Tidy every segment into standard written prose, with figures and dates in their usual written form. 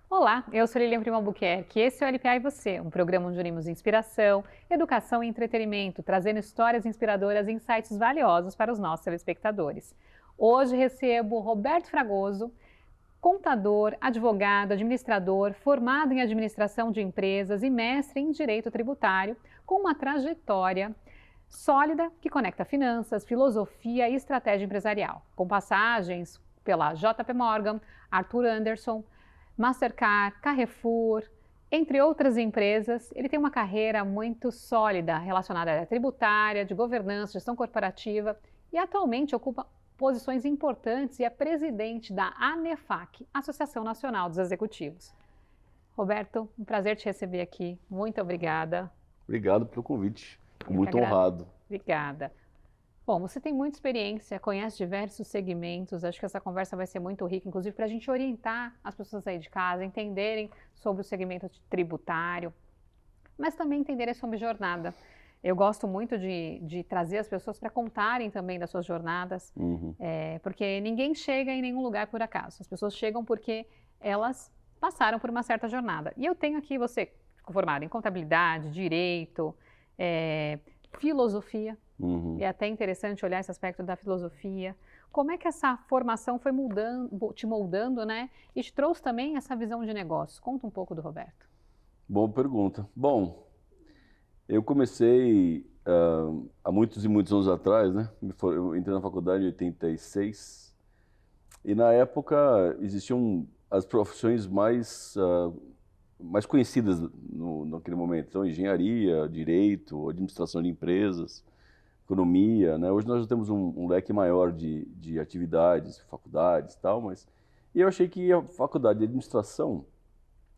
Olá, eu sou Lilian Primo Albuquerque, esse é o LPA e Você, um programa onde unimos inspiração, educação e entretenimento, trazendo histórias inspiradoras e insights valiosos para os nossos telespectadores. Hoje recebo Roberto Fragoso, contador, advogado, administrador, formado em administração de empresas e mestre em direito tributário, com uma trajetória sólida que conecta finanças, filosofia e estratégia empresarial, com passagens pela JP Morgan, Arthur Andersen, Mastercard, Carrefour, entre outras empresas. Ele tem uma carreira muito sólida relacionada à área tributária, de governança, gestão corporativa e atualmente ocupa posições importantes e é presidente da ANEFAC, Associação Nacional dos Executivos. Roberto, um prazer te receber aqui. Muito obrigada. Obrigado pelo convite. Fico Eu que muito agradeço. honrado. Obrigada. Bom, você tem muita experiência, conhece diversos segmentos, acho que essa conversa vai ser muito rica, inclusive para a gente orientar as pessoas aí de casa, entenderem sobre o segmento tributário, mas também entenderem sobre jornada. Eu gosto muito de trazer as pessoas para contarem também das suas jornadas, porque ninguém chega em nenhum lugar por acaso, as pessoas chegam porque elas passaram por uma certa jornada. E eu tenho aqui você formado em contabilidade, direito, filosofia. É até interessante olhar esse aspecto da filosofia. Como é que essa formação foi te moldando, né? E te trouxe também essa visão de negócios? Conta um pouco do Roberto. Boa pergunta. Bom, eu comecei há muitos e muitos anos atrás, né? Eu entrei na faculdade em 86 e na época existiam as profissões mais conhecidas naquele momento. Então, engenharia, direito, administração de empresas, economia, né? Hoje nós já temos um leque maior de atividades, faculdades e tal, mas eu achei que a faculdade de administração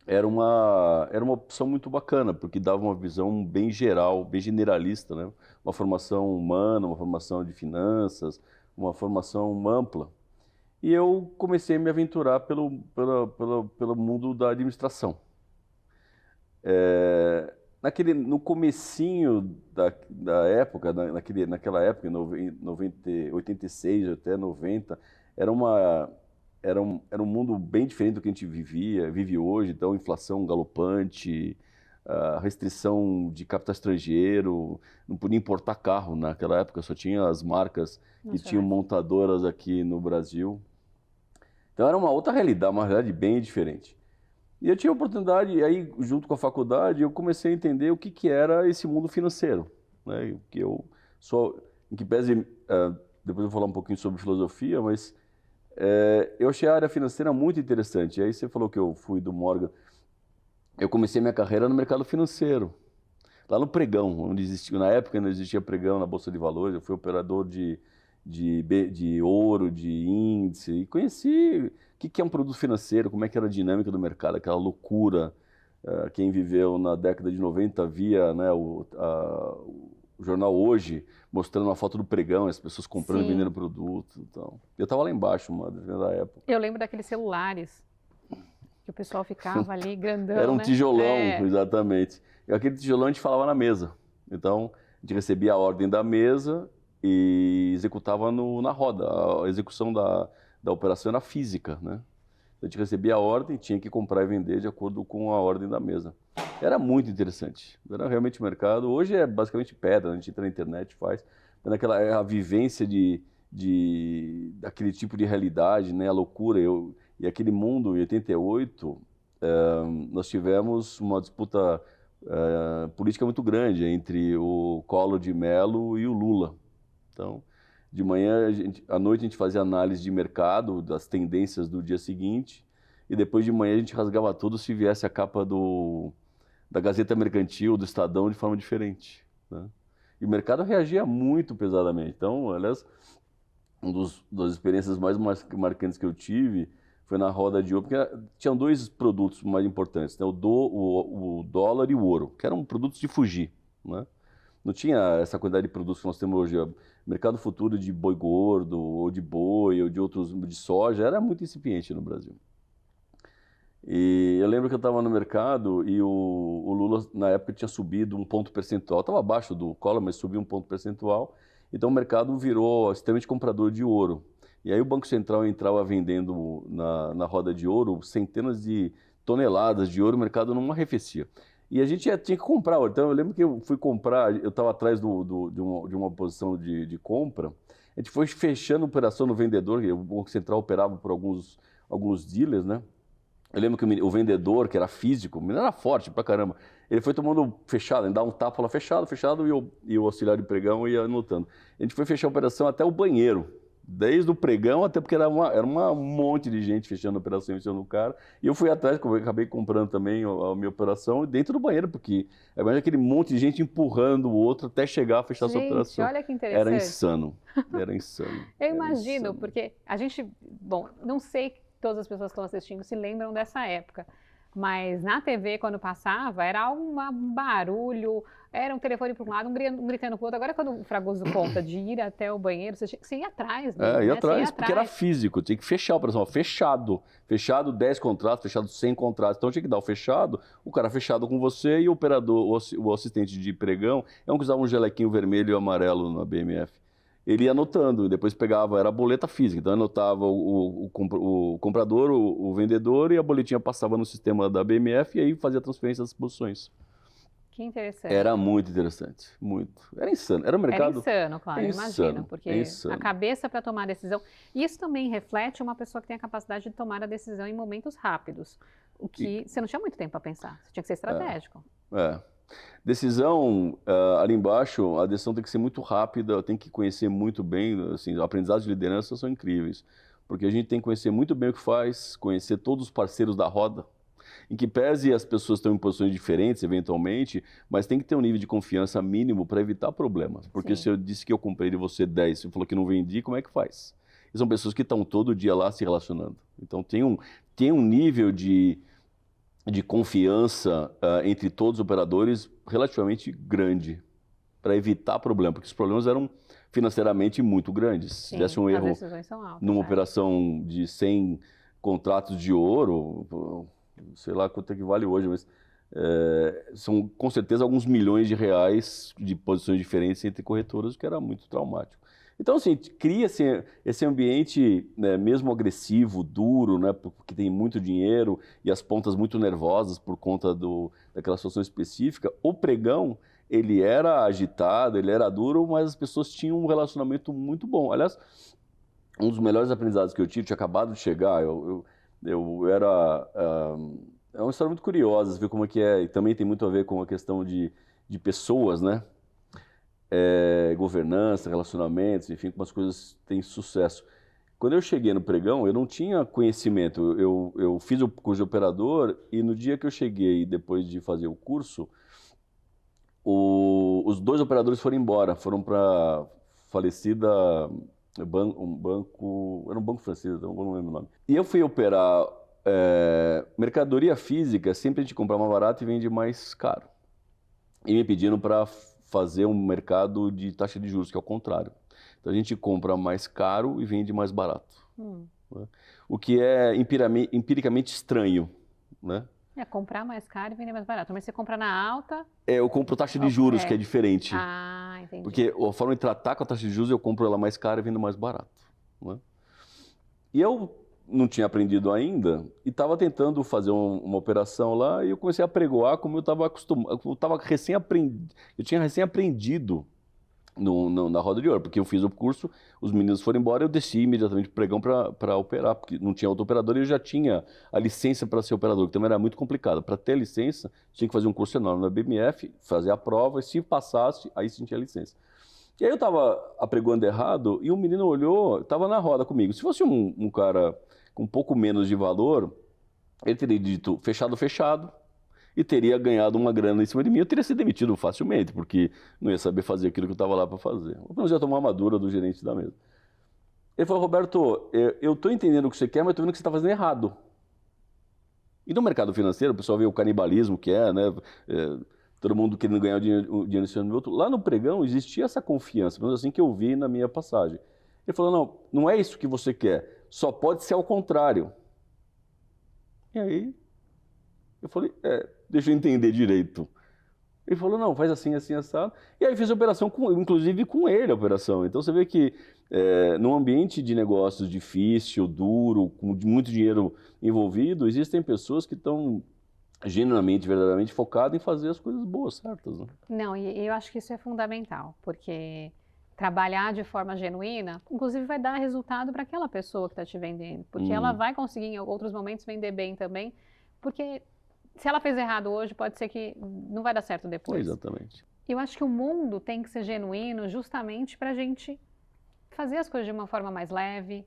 era uma opção muito bacana, porque dava uma visão bem geral, bem generalista, né? Uma formação humana, uma formação de finanças, uma formação ampla. E eu comecei a me aventurar pelo mundo da administração. No comecinho da época, naquela época, em 86 até 90, era um mundo bem diferente do que a gente vive hoje. Então, inflação galopante, a restrição de capital estrangeiro, não podia importar carro naquela época, só tinha as marcas que tinham montadoras aqui no Brasil. Então, era uma outra realidade, uma realidade bem diferente. E eu tinha a oportunidade, e aí, junto com a faculdade, eu comecei a entender o que era esse mundo financeiro, né? Que eu sou, em que pese, depois eu vou falar um pouquinho sobre filosofia, mas eu achei a área financeira muito interessante. E aí você falou que eu fui do Morgan. Eu comecei minha carreira no mercado financeiro, lá no pregão, onde existia, na época não existia pregão na Bolsa de Valores. Eu fui operador de ouro, de índice, e conheci o que é um produto financeiro, como é que era a dinâmica do mercado, aquela loucura. Quem viveu na década de 90 via, né, o jornal Hoje mostrando uma foto do pregão, as pessoas comprando e vendendo produto. Então, eu estava lá embaixo, uma da época. Eu lembro daqueles celulares que o pessoal ficava ali grandão, Era um né? tijolão, exatamente. E aquele tijolão a gente falava na mesa. Então, a gente recebia a ordem da mesa e executava na roda. A execução da operação era física, né? A gente recebia a ordem, tinha que comprar e vender de acordo com a ordem da mesa. Era muito interessante. Era realmente mercado. Hoje é basicamente pedra, a gente entra na internet, faz. A vivência daquele tipo de realidade, né? A loucura. E aquele mundo, em 88, nós tivemos uma disputa política muito grande entre o Collor de Mello e o Lula. Então, de manhã, à noite a gente fazia análise de mercado, das tendências do dia seguinte, e depois de manhã a gente rasgava tudo se viesse a capa da Gazeta Mercantil, do Estadão, de forma diferente, né? E o mercado reagia muito pesadamente. Então, aliás, das experiências mais marcantes que eu tive foi na roda de ouro, porque tinham dois produtos mais importantes, né? O dólar e o ouro, que eram produtos de fugir, né? Não tinha essa quantidade de produtos que nós temos hoje. O mercado futuro de boi gordo, ou de boi, ou de outros, de soja, era muito incipiente no Brasil. E eu lembro que eu estava no mercado e o Lula, na época, tinha subido um ponto percentual. Estava abaixo do Collor, mas subiu um ponto percentual. Então o mercado virou extremamente comprador de ouro. E aí o Banco Central entrava vendendo na roda de ouro centenas de toneladas de ouro, o mercado não arrefecia. E a gente tinha que comprar ouro. Então eu lembro que eu fui comprar, eu estava atrás de uma posição de compra, a gente foi fechando a operação no vendedor, o Banco Central operava por alguns dealers, né? Eu lembro que o vendedor, que era físico, o menino era forte pra caramba, ele foi tomando fechado, ele dava um tapa, falava fechado, fechado, e o auxiliar de pregão ia anotando. A gente foi fechar a operação até o banheiro, desde o pregão, até porque era um monte de gente fechando a operação, fechando o cara, e eu fui atrás, eu acabei comprando também a minha operação dentro do banheiro, porque era aquele monte de gente empurrando o outro até chegar a fechar essa operação. Olha que interessante. Era insano, era insano. Eu imagino, porque a gente, bom, não sei todas as pessoas que estão assistindo se lembram dessa época, mas na TV, quando passava, era um barulho, era um telefone para um lado, um gritando para o outro. Agora, quando o Fragoso conta de ir até o banheiro, você ia atrás dele, ia atrás, porque era físico, tinha que fechar a operação, fechado 10 contratos, fechado 100 contratos, então tinha que dar o fechado, o cara fechado com você e o operador, o assistente de pregão, é um que usava um jalequinho vermelho e amarelo na BMF. Ele ia anotando, e depois pegava, era a boleta física, então anotava o comprador, o vendedor, e a boletinha passava no sistema da BMF e aí fazia a transferência das posições. Que interessante. Era muito interessante, muito. Era insano, era um mercado... Era insano, claro, imagino, porque insano. A cabeça para tomar a decisão... Isso também reflete uma pessoa que tem a capacidade de tomar a decisão em momentos rápidos, o que você não tinha muito tempo para pensar, você tinha que ser estratégico. Decisão, ali embaixo, a decisão tem que ser muito rápida, tem que conhecer muito bem, assim, aprendizados de liderança são incríveis, porque a gente tem que conhecer muito bem o que faz, conhecer todos os parceiros da roda, em que pese as pessoas estão em posições diferentes, eventualmente, mas tem que ter um nível de confiança mínimo para evitar problemas, porque se eu disse que eu comprei de você 10, você falou que não vendi, como é que faz? E são pessoas que estão todo dia lá se relacionando, então tem um nível de confiança entre todos os operadores relativamente grande para evitar problema, porque os problemas eram financeiramente muito grandes. Se desse um erro numa operação de 100 contratos de ouro, sei lá quanto é que vale hoje, mas são com certeza alguns milhões de reais de posições diferentes entre corretoras, o que era muito traumático. Então, assim, cria-se esse ambiente, né, mesmo agressivo, duro, né, porque tem muito dinheiro e as pontas muito nervosas por conta daquela situação específica. O pregão, ele era agitado, ele era duro, mas as pessoas tinham um relacionamento muito bom. Aliás, um dos melhores aprendizados que eu tive, tinha acabado de chegar, eu era... é uma história muito curiosa, ver como é que é, e também tem muito a ver com a questão de pessoas, né? Governança, relacionamentos, enfim, como as coisas têm sucesso. Quando eu cheguei no pregão, eu não tinha conhecimento. Eu fiz o curso de operador e no dia que eu cheguei, depois de fazer o curso, os 2 operadores foram embora, foram para falecida era um banco francês, não lembro o nome. E eu fui operar mercadoria física, sempre a gente compra mais barato e vende mais caro. E me pediram para fazer um mercado de taxa de juros, que é o contrário. Então a gente compra mais caro e vende mais barato. Né? O que é empiricamente estranho, né? Comprar mais caro e vender mais barato. Mas você compra na alta... eu compro taxa de juros, que é diferente. Entendi. Porque a forma de tratar com a taxa de juros, eu compro ela mais cara e vendo mais barato. Né? E eu não tinha aprendido ainda e estava tentando fazer uma operação lá e eu comecei a pregoar como eu estava acostumado. Eu tinha recém aprendido na roda de ouro, porque eu fiz o curso, os meninos foram embora, eu desci imediatamente para o pregão para operar, porque não tinha outro operador e eu já tinha a licença para ser operador, que também era muito complicado. Para ter licença, tinha que fazer um curso enorme na BMF, fazer a prova e se passasse, aí sim tinha licença. E aí eu estava apregoando errado e um menino olhou, estava na roda comigo. Se fosse um cara com um pouco menos de valor, ele teria dito fechado, e teria ganhado uma grana em cima de mim, eu teria sido demitido facilmente, porque não ia saber fazer aquilo que eu estava lá para fazer. Ou pelo menos ia tomar uma dura do gerente da mesa. Ele falou, Roberto, eu estou entendendo o que você quer, mas estou vendo que você está fazendo errado. E no mercado financeiro, o pessoal vê o canibalismo que né? Todo mundo querendo ganhar o dinheiro em cima do outro. Lá no pregão existia essa confiança, pelo menos assim que eu vi na minha passagem. Ele falou, não é isso que você quer, só pode ser ao contrário. E aí, eu falei, deixa eu entender direito. Ele falou, não, faz assim, assim, assado. E aí fiz a operação, inclusive com ele a operação. Então você vê que num ambiente de negócios difícil, duro, com muito dinheiro envolvido, existem pessoas que estão genuinamente, verdadeiramente focadas em fazer as coisas boas, certas. Né? Não, e eu acho que isso é fundamental, porque trabalhar de forma genuína, inclusive vai dar resultado para aquela pessoa que está te vendendo, porque ela vai conseguir em outros momentos vender bem também, porque se ela fez errado hoje, pode ser que não vai dar certo depois. Exatamente. Eu acho que o mundo tem que ser genuíno justamente para a gente fazer as coisas de uma forma mais leve,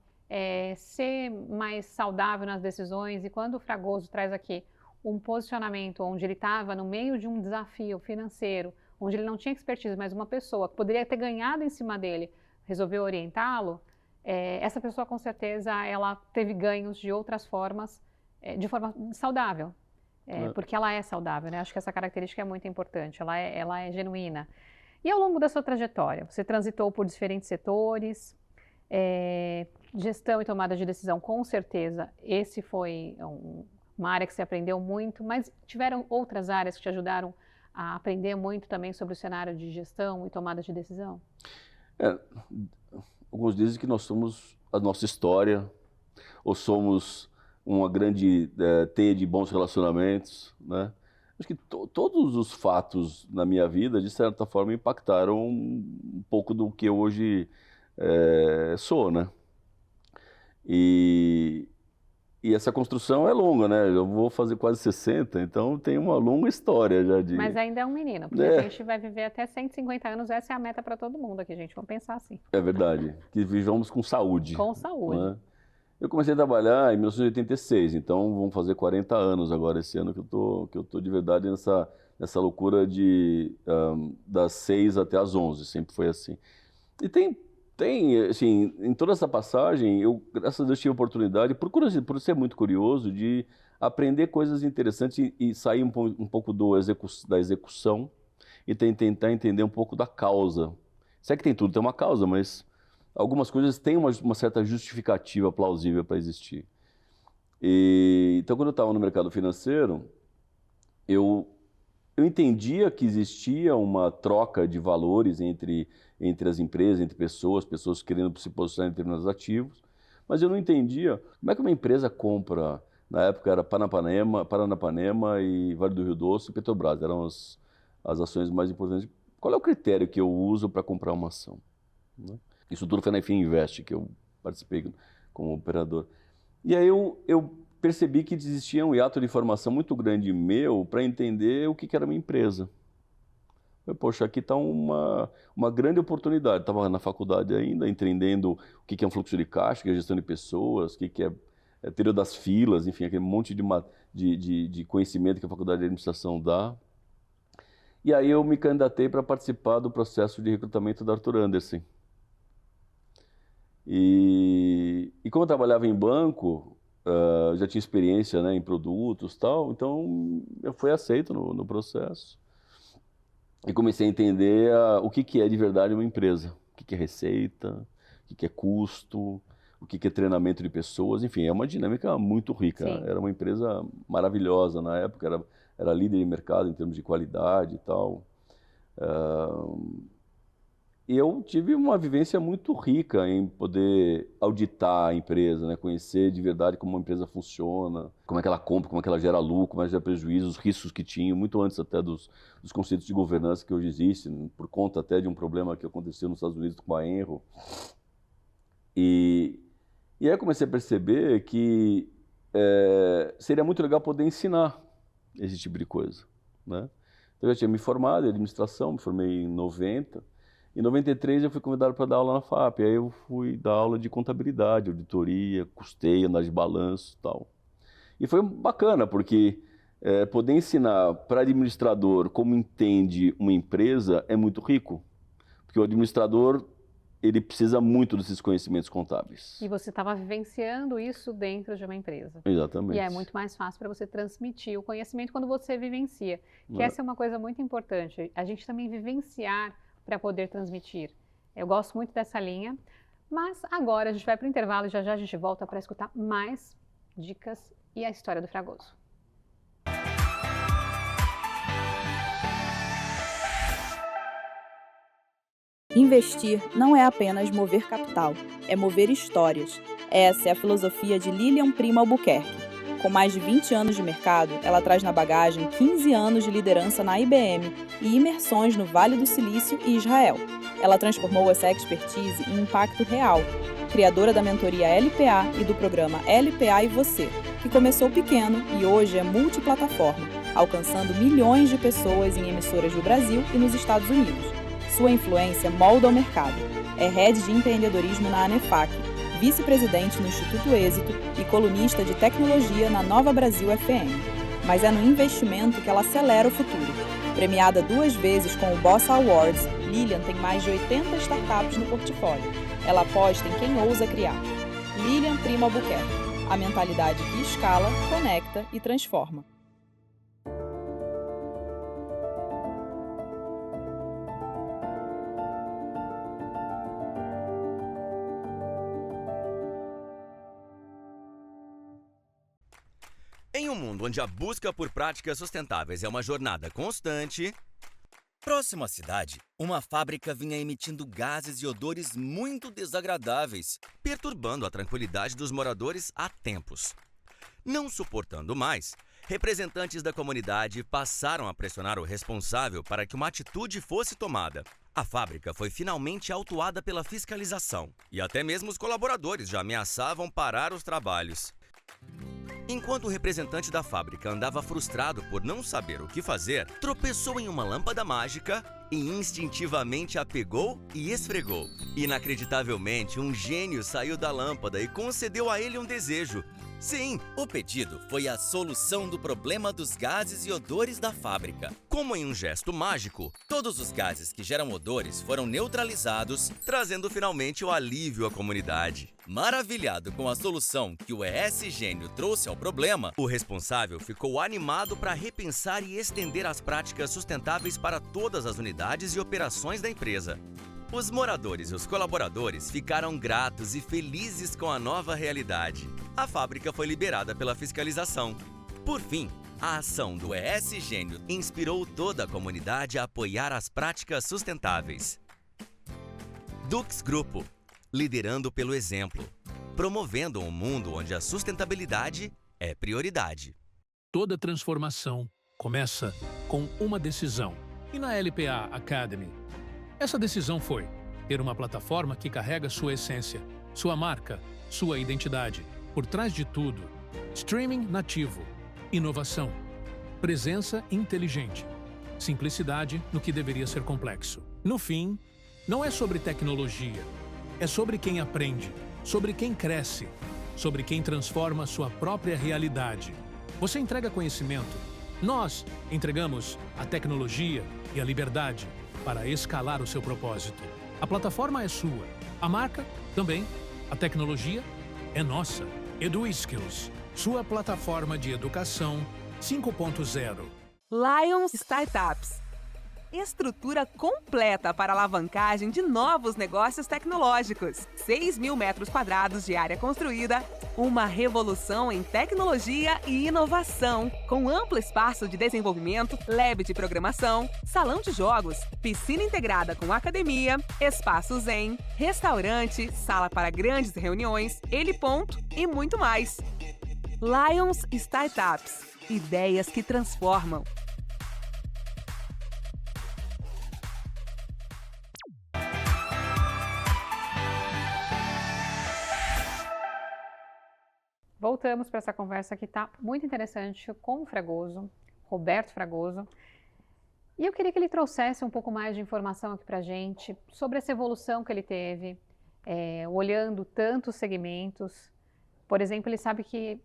ser mais saudável nas decisões. E quando o Fragoso traz aqui um posicionamento onde ele estava no meio de um desafio financeiro, onde ele não tinha expertise, mas uma pessoa que poderia ter ganhado em cima dele, resolveu orientá-lo, essa pessoa com certeza ela teve ganhos de outras formas, de forma saudável. Porque ela é saudável, né? Acho que essa característica é muito importante, ela é genuína. E ao longo da sua trajetória, você transitou por diferentes setores, gestão e tomada de decisão, com certeza, esse foi uma área que você aprendeu muito, mas tiveram outras áreas que te ajudaram a aprender muito também sobre o cenário de gestão e tomada de decisão? Alguns dizem que nós somos a nossa história, ou somos uma grande teia de bons relacionamentos, né? Acho que todos os fatos na minha vida, de certa forma, impactaram um pouco do que eu hoje sou, né? E essa construção é longa, né? Eu vou fazer quase 60, então tem uma longa história já de... Mas ainda é um menino, porque a gente vai viver até 150 anos, essa é a meta para todo mundo aqui, gente. Vamos pensar assim. É verdade, que vivamos com saúde. Com saúde. Né? Eu comecei a trabalhar em 1986, então vão fazer 40 anos agora esse ano que eu tô de verdade nessa loucura das 6 até as 11, sempre foi assim. E tem assim, em toda essa passagem, eu, graças a Deus, tive a oportunidade, por ser muito curioso, de aprender coisas interessantes e sair um pouco da execução e tentar entender um pouco da causa. Sei que tem tudo, tem uma causa, mas algumas coisas têm uma certa justificativa plausível para existir. Então, quando eu estava no mercado financeiro, eu entendia que existia uma troca de valores entre as empresas, entre pessoas querendo se posicionar em determinados ativos, mas eu não entendia como é que uma empresa compra, na época era Paranapanema e Vale do Rio Doce e Petrobras, eram as ações mais importantes. Qual é o critério que eu uso para comprar uma ação? Né? Isso tudo foi na Enfim Invest, que eu participei como operador. E aí eu percebi que existia um hiato de informação muito grande meu para entender o que era uma empresa. Eu, poxa, aqui está uma grande oportunidade. Estava na faculdade ainda, entendendo o que é um fluxo de caixa, o que é gestão de pessoas, o que é teoria das filas, enfim, aquele monte de conhecimento que a faculdade de administração dá. E aí eu me candidatei para participar do processo de recrutamento da Arthur Andersen. E como eu trabalhava em banco, já tinha experiência, né, em produtos e tal, então eu fui aceito no processo. E comecei a entender o que é de verdade uma empresa. O que é receita, o que é custo, o que é treinamento de pessoas. Enfim, é uma dinâmica muito rica. Sim. Era uma empresa maravilhosa na época, era líder de mercado em termos de qualidade e tal. E eu tive uma vivência muito rica em poder auditar a empresa, né? Conhecer de verdade como uma empresa funciona, como é que ela compra, como é que ela gera lucro, como é que gera prejuízo, os riscos que tinha, muito antes até dos conceitos de governança que hoje existem, por conta até de um problema que aconteceu nos Estados Unidos com a Enron. E aí eu comecei a perceber que seria muito legal poder ensinar esse tipo de coisa, né? Eu já tinha me formado em administração, me formei em 90. Em 93 eu fui convidado para dar aula na FAP, aí eu fui dar aula de contabilidade, auditoria, custeio, análise de balanço e tal. E foi bacana, porque poder ensinar para administrador como entende uma empresa é muito rico. Porque o administrador, ele precisa muito desses conhecimentos contábeis. E você estava vivenciando isso dentro de uma empresa. Exatamente. E é muito mais fácil para você transmitir o conhecimento quando você vivencia. Que essa é uma coisa muito importante, a gente também vivenciar para poder transmitir. Eu gosto muito dessa linha, mas agora a gente vai para o intervalo e já a gente volta para escutar mais dicas e a história do Fragoso. Investir não é apenas mover capital, é mover histórias. Essa é a filosofia de Lilian Primo Albuquerque. Com mais de 20 anos de mercado, ela traz na bagagem 15 anos de liderança na IBM e imersões no Vale do Silício e Israel. Ela transformou essa expertise em impacto real, criadora da mentoria LPA e do programa LPA e Você, que começou pequeno e hoje é multiplataforma, alcançando milhões de pessoas em emissoras no Brasil e nos Estados Unidos. Sua influência molda o mercado. É head de empreendedorismo na ANEFAC, vice-presidente no Instituto Êxito e colunista de tecnologia na Nova Brasil FM. Mas é no investimento que ela acelera o futuro. Premiada 2 vezes com o Boss Awards, Lilian tem mais de 80 startups no portfólio. Ela aposta em quem ousa criar. Lilian Primo Albuquerque, a mentalidade que escala, conecta e transforma. Em um mundo onde a busca por práticas sustentáveis é uma jornada constante, próximo à cidade, uma fábrica vinha emitindo gases e odores muito desagradáveis, perturbando a tranquilidade dos moradores há tempos. Não suportando mais, representantes da comunidade passaram a pressionar o responsável para que uma atitude fosse tomada. A fábrica foi finalmente autuada pela fiscalização, e até mesmo os colaboradores já ameaçavam parar os trabalhos. Enquanto o representante da fábrica andava frustrado por não saber o que fazer, tropeçou em uma lâmpada mágica e instintivamente a pegou e esfregou. Inacreditavelmente, um gênio saiu da lâmpada e concedeu a ele um desejo. Sim, o pedido foi a solução do problema dos gases e odores da fábrica. Como em um gesto mágico, todos os gases que geram odores foram neutralizados, trazendo finalmente o alívio à comunidade. Maravilhado com a solução que o ES Gênio trouxe ao problema, o responsável ficou animado para repensar e estender as práticas sustentáveis para todas as unidades e operações da empresa. Os moradores e os colaboradores ficaram gratos e felizes com a nova realidade. A fábrica foi liberada pela fiscalização. Por fim, a ação do ES Gênio inspirou toda a comunidade a apoiar as práticas sustentáveis. Dux Grupo, liderando pelo exemplo, promovendo um mundo onde a sustentabilidade é prioridade. Toda transformação começa com uma decisão. E na LPA Academy, essa decisão foi ter uma plataforma que carrega sua essência, sua marca, sua identidade. Por trás de tudo, streaming nativo, inovação, presença inteligente, simplicidade no que deveria ser complexo. No fim, não é sobre tecnologia, é sobre quem aprende, sobre quem cresce, sobre quem transforma sua própria realidade. Você entrega conhecimento, nós entregamos a tecnologia e a liberdade para escalar o seu propósito. A plataforma é sua, a marca também, a tecnologia é nossa. EduSkills, sua plataforma de educação 5.0. Lions Startups. Estrutura completa para alavancagem de novos negócios tecnológicos. 6.000 metros quadrados de área construída, uma revolução em tecnologia e inovação, com amplo espaço de desenvolvimento, lab de programação, salão de jogos, piscina integrada com academia, espaço zen, restaurante, sala para grandes reuniões, heliponto e muito mais. Lions Startups. Ideias que transformam. Voltamos para essa conversa que está muito interessante com o Fragoso, Roberto Fragoso. E eu queria que ele trouxesse um pouco mais de informação aqui para a gente sobre essa evolução que ele teve, olhando tantos segmentos. Por exemplo, ele sabe que,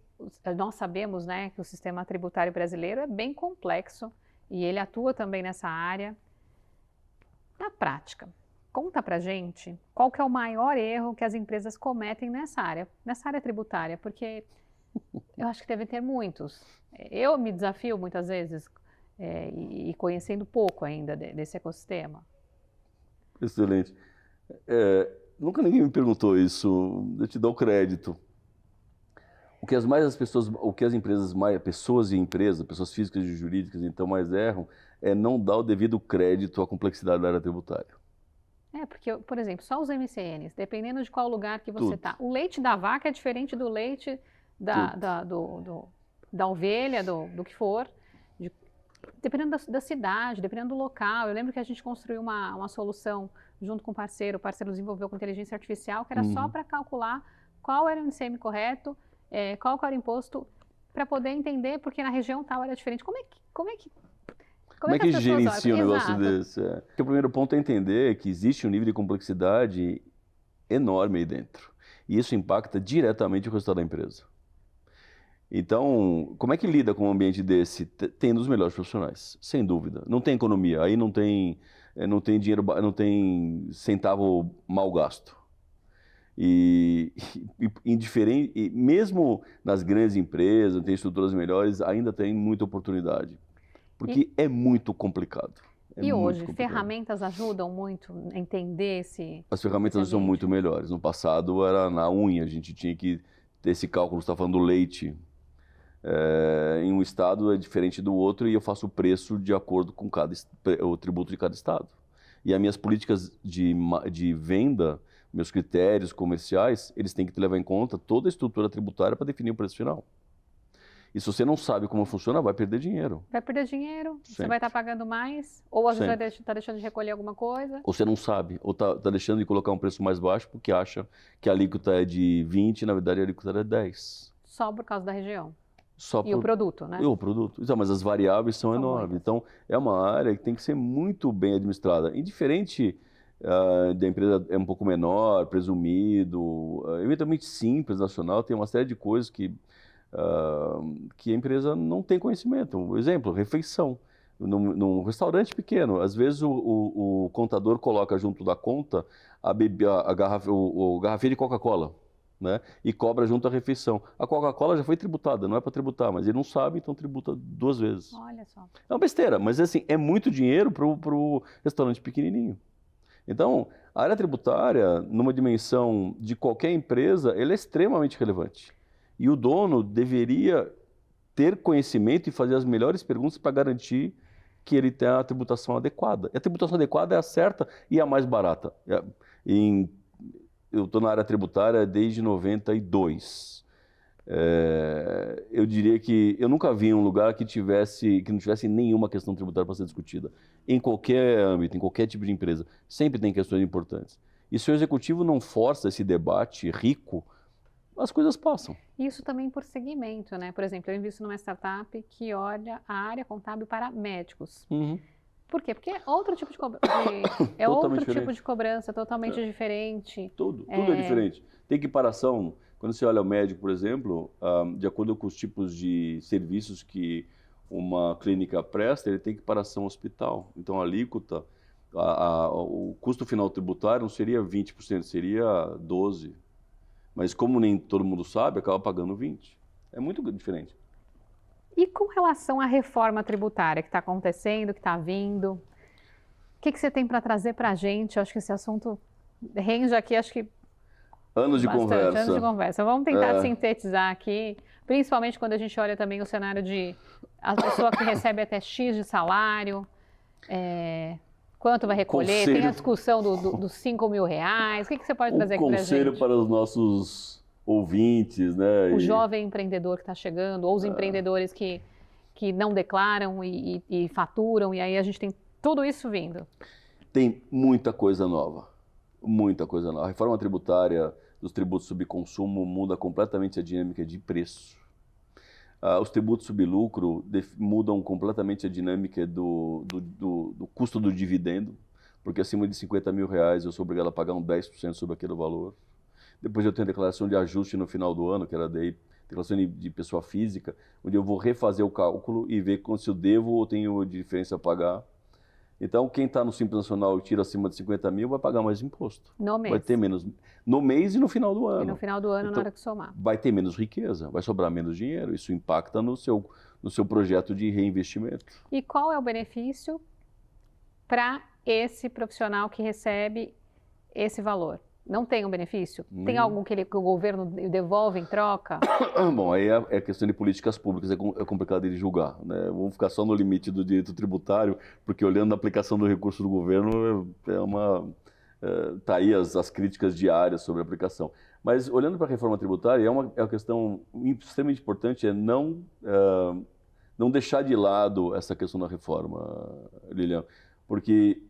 nós sabemos, né, que o sistema tributário brasileiro é bem complexo e ele atua também nessa área. Na prática, conta pra gente qual que é o maior erro que as empresas cometem nessa área tributária, porque eu acho que deve ter muitos. Eu me desafio muitas vezes e conhecendo pouco ainda desse ecossistema. Excelente. Nunca ninguém me perguntou isso, eu te dou crédito. O que as empresas mais, pessoas e empresas, pessoas físicas e jurídicas, então, mais erram, é não dar o devido crédito à complexidade da área tributária. Porque, por exemplo, só os MCNs, dependendo de qual lugar que você está. O leite da vaca é diferente do leite da ovelha, do que for. Dependendo da cidade, dependendo do local. Eu lembro que a gente construiu uma solução junto com o parceiro desenvolveu com inteligência artificial, que era só para calcular qual era o ICM correto, qual era o imposto, para poder entender, porque na região tal era diferente. Como é que gerencia um negócio Exato. desse? Porque o primeiro ponto é entender que existe um nível de complexidade enorme aí dentro. E isso impacta diretamente o resultado da empresa. Então, como é que lida com um ambiente desse? Tendo os melhores profissionais, sem dúvida. Não tem economia, aí não tem dinheiro, não tem centavo mal gasto. E mesmo nas grandes empresas, tem estruturas melhores, ainda tem muita oportunidade. Porque é muito complicado. E hoje, ferramentas ajudam muito a entender As ferramentas são muito melhores. No passado era na unha, a gente tinha que ter esse cálculo, você está falando do leite. Em um estado é diferente do outro e eu faço o preço de acordo com o tributo de cada estado. E as minhas políticas de venda, meus critérios comerciais, eles têm que levar em conta toda a estrutura tributária para definir o preço final. E se você não sabe como funciona, vai perder dinheiro. Vai perder dinheiro, Sempre. você vai estar pagando mais, ou às vezes vai estar deixando de recolher alguma coisa. Ou você não sabe, ou está deixando de colocar um preço mais baixo porque acha que a alíquota é de 20 e na verdade a alíquota é 10. Só por causa da região. E o produto, né? E o produto. Então, mas as variáveis são enormes. Muitas. Então, é uma área que tem que ser muito bem administrada. Indiferente da empresa é um pouco menor, presumido, eventualmente simples, nacional, tem uma série de coisas que a empresa não tem conhecimento. Um exemplo, refeição. Num restaurante pequeno, às vezes o contador coloca junto da conta a garrafinha de Coca-Cola. Né? E cobra junto à refeição. A Coca-Cola já foi tributada, não é para tributar, mas ele não sabe, então tributa 2 vezes. Olha só. É uma besteira, mas assim, é muito dinheiro para o restaurante pequenininho. Então, a área tributária, numa dimensão de qualquer empresa, ela é extremamente relevante. E o dono deveria ter conhecimento e fazer as melhores perguntas para garantir que ele tenha a tributação adequada. E a tributação adequada é a certa e a mais barata. Eu estou na área tributária desde 92. Eu diria que eu nunca vi um lugar que não tivesse nenhuma questão tributária para ser discutida. Em qualquer âmbito, em qualquer tipo de empresa, sempre tem questões importantes. E se o executivo não força esse debate rico, as coisas passam. Isso também por segmento, né? Por exemplo, eu invisto numa startup que olha a área contábil para médicos. Uhum. Por quê? Porque é outro tipo de cobrança. Tipo de cobrança, totalmente diferente. Tudo é diferente. Tem equiparação. Quando você olha o médico, por exemplo, de acordo com os tipos de serviços que uma clínica presta, ele tem equiparação hospital. Então, a alíquota, o custo final tributário não seria 20%, seria 12%. Mas como nem todo mundo sabe, acaba pagando 20%. É muito diferente. E com relação à reforma tributária que está acontecendo, que está vindo, o que você tem para trazer para a gente? Eu acho que esse assunto rende aqui, Anos de conversa. Vamos tentar sintetizar aqui, principalmente quando a gente olha também o cenário de a pessoa que recebe até X de salário, quanto vai recolher, tem a discussão dos 5 mil reais. O que você pode trazer aqui para a gente? Conselho para os nossos ouvintes, né? O jovem empreendedor que está chegando, ou os empreendedores que não declaram e faturam, e aí a gente tem tudo isso vindo. Tem muita coisa nova, muita coisa nova. A reforma tributária dos tributos sobre consumo muda completamente a dinâmica de preço. Os tributos sobre lucro mudam completamente a dinâmica do custo do dividendo, porque acima de 50 mil reais eu sou obrigado a pagar 10% sobre aquele valor. Depois eu tenho a declaração de ajuste no final do ano, que era a declaração de pessoa física, onde eu vou refazer o cálculo e ver se eu devo ou tenho diferença a pagar. Então, quem está no Simples Nacional e tira acima de 50 mil vai pagar mais imposto. No mês. Vai ter menos. No mês e no final do ano. E no final do ano, então, na hora que somar. Vai ter menos riqueza, vai sobrar menos dinheiro. Isso impacta no seu projeto de reinvestimento. E qual é o benefício para esse profissional que recebe esse valor? Não tem um benefício? Tem algo que o governo devolve em troca? Bom, aí é questão de políticas públicas, é complicado de julgar, né? Vamos ficar só no limite do direito tributário, porque olhando a aplicação do recurso do governo tá aí as críticas diárias sobre a aplicação. Mas olhando para a reforma tributária, é uma questão extremamente importante, não deixar de lado essa questão da reforma, Lilian, porque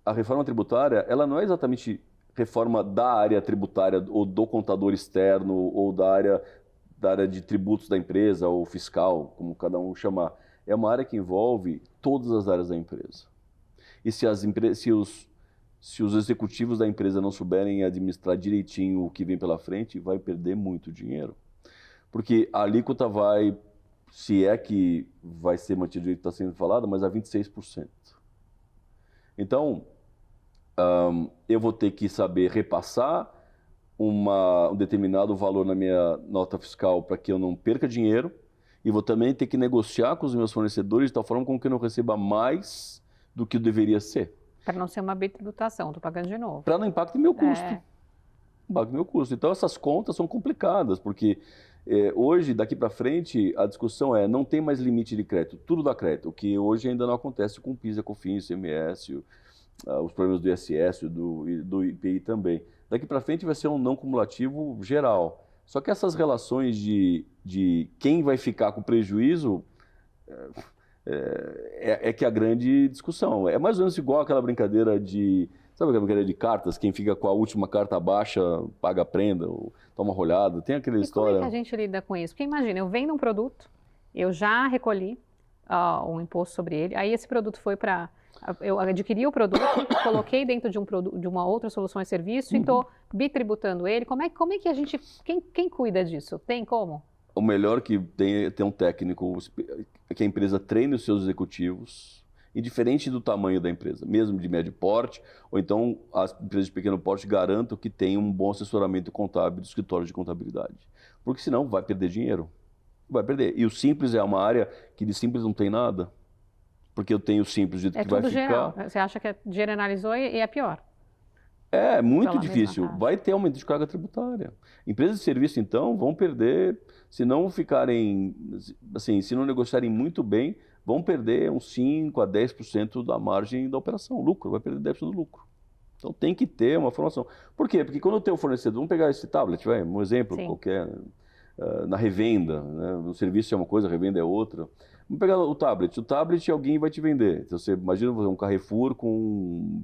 a reforma tributária, ela não é exatamente reforma da área tributária ou do contador externo ou da área de tributos da empresa ou fiscal, como cada um chamar. É uma área que envolve todas as áreas da empresa. E se os executivos da empresa não souberem administrar direitinho o que vem pela frente, vai perder muito dinheiro. Porque a alíquota vai, se é que vai ser mantido do jeito que está sendo falado, mas a 26%. Então, eu vou ter que saber repassar um determinado valor na minha nota fiscal para que eu não perca dinheiro e vou também ter que negociar com os meus fornecedores de tal forma com que eu não receba mais do que deveria ser. Para não ser uma bitributação, estou pagando de novo. Para não impactar meu custo. Impacta meu custo. Então, essas contas são complicadas, porque hoje, daqui para frente, a discussão não tem mais limite de crédito, tudo dá crédito, o que hoje ainda não acontece com o PIS, COFINS, ICMS, os problemas do ISS, do IPI também. Daqui para frente vai ser um não cumulativo geral. Só que essas relações de quem vai ficar com prejuízo que é a grande discussão. É mais ou menos igual aquela brincadeira sabe aquela brincadeira de cartas? Quem fica com a última carta baixa paga a prenda ou toma rolhada. Tem aquela história... Como é que a gente lida com isso? Porque imagina, eu vendo um produto, eu já recolhi um imposto sobre ele, aí esse produto foi para... Eu adquiri o produto, coloquei dentro de uma outra solução e serviço e estou bitributando ele. Como é que a gente... Quem cuida disso? Tem como? O melhor que tem é ter um técnico, que a empresa treine os seus executivos, indiferente do tamanho da empresa, mesmo de médio porte, ou então as empresas de pequeno porte garantam que tem um bom assessoramento contábil do escritório de contabilidade. Porque senão vai perder dinheiro. Vai perder. E o Simples é uma área que de Simples não tem nada. Porque eu tenho o Simples de que vai ficar... Geral. Você acha que generalizou e é pior? É muito difícil. Vai ter aumento de carga tributária. Empresas de serviço, então, vão perder, se não ficarem, assim, se não negociarem muito bem, vão perder uns 5% a 10% da margem da operação, lucro, vai perder 10% do lucro. Então tem que ter uma formação. Por quê? Porque quando eu tenho um fornecedor, vamos pegar esse tablet, um exemplo qualquer, na revenda, né? No serviço é uma coisa, a revenda é outra. Vamos pegar o tablet alguém vai te vender. Então, você imagina um Carrefour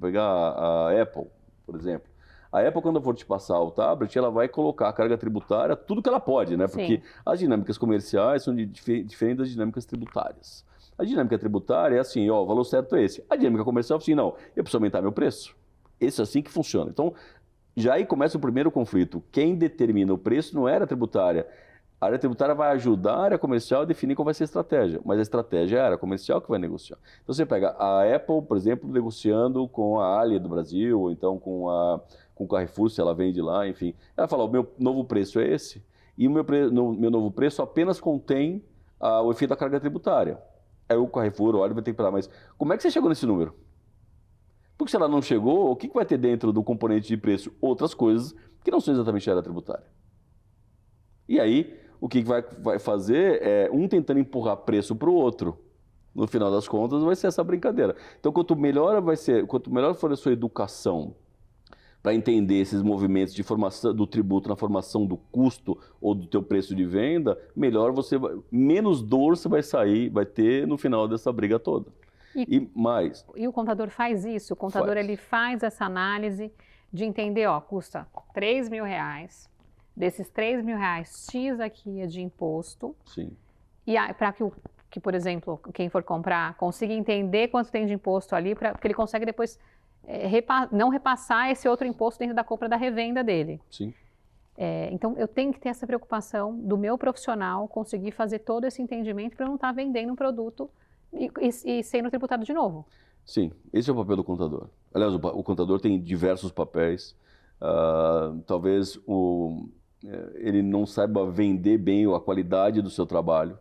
pegar a Apple, por exemplo. A Apple, quando eu for te passar o tablet, ela vai colocar a carga tributária, tudo que ela pode, né? Porque as dinâmicas comerciais são diferentes das dinâmicas tributárias. A dinâmica tributária é assim, o valor certo é esse. A dinâmica comercial é assim, não, eu preciso aumentar meu preço. Esse é assim que funciona. Então, já aí começa o primeiro conflito. Quem determina o preço não era a tributária. A área tributária vai ajudar a área comercial a definir qual vai ser a estratégia, mas a estratégia é a área comercial que vai negociar. Então você pega a Apple, por exemplo, negociando com a Ali do Brasil, ou então com o Carrefour, se ela vende lá, enfim. Ela fala, o meu novo preço é esse, e o meu novo preço apenas contém o efeito da carga tributária. Aí o Carrefour, o Ali vai ter que falar, mas como é que você chegou nesse número? Porque se ela não chegou, o que vai ter dentro do componente de preço? Outras coisas que não são exatamente a área tributária. E aí, o que vai fazer é um tentando empurrar preço para o outro. No final das contas, vai ser essa brincadeira. Então, quanto melhor for a sua educação para entender esses movimentos de formação do tributo na formação do custo ou do teu preço de venda, menos dor você vai ter no final dessa briga toda. E mais. E o contador faz isso? O contador ele faz essa análise de entender, custa R$3.000. Desses R$3.000, X aqui é de imposto. Sim. E para que, por exemplo, quem for comprar consiga entender quanto tem de imposto ali, porque ele consegue depois não repassar esse outro imposto dentro da compra da revenda dele. Sim. Então, eu tenho que ter essa preocupação do meu profissional conseguir fazer todo esse entendimento para eu não estar vendendo um produto e sendo tributado de novo. Sim, esse é o papel do contador. Aliás, o contador tem diversos papéis. Talvez ele não saiba vender bem a qualidade do seu trabalho.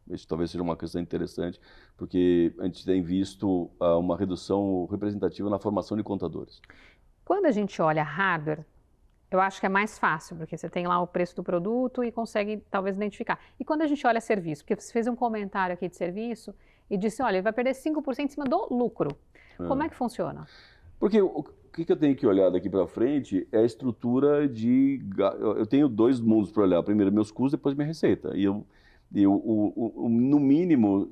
Isso talvez seja uma questão interessante, porque a gente tem visto uma redução representativa na formação de contadores. Quando a gente olha hardware, eu acho que é mais fácil, porque você tem lá o preço do produto e consegue talvez identificar. E quando a gente olha serviço, porque você fez um comentário aqui de serviço e disse, olha, ele vai perder 5% em cima do lucro. Como é que funciona? Porque que eu tenho que olhar daqui para frente é a estrutura de... Eu tenho 2 mundos para olhar. Primeiro, meus custos, depois minha receita. No mínimo,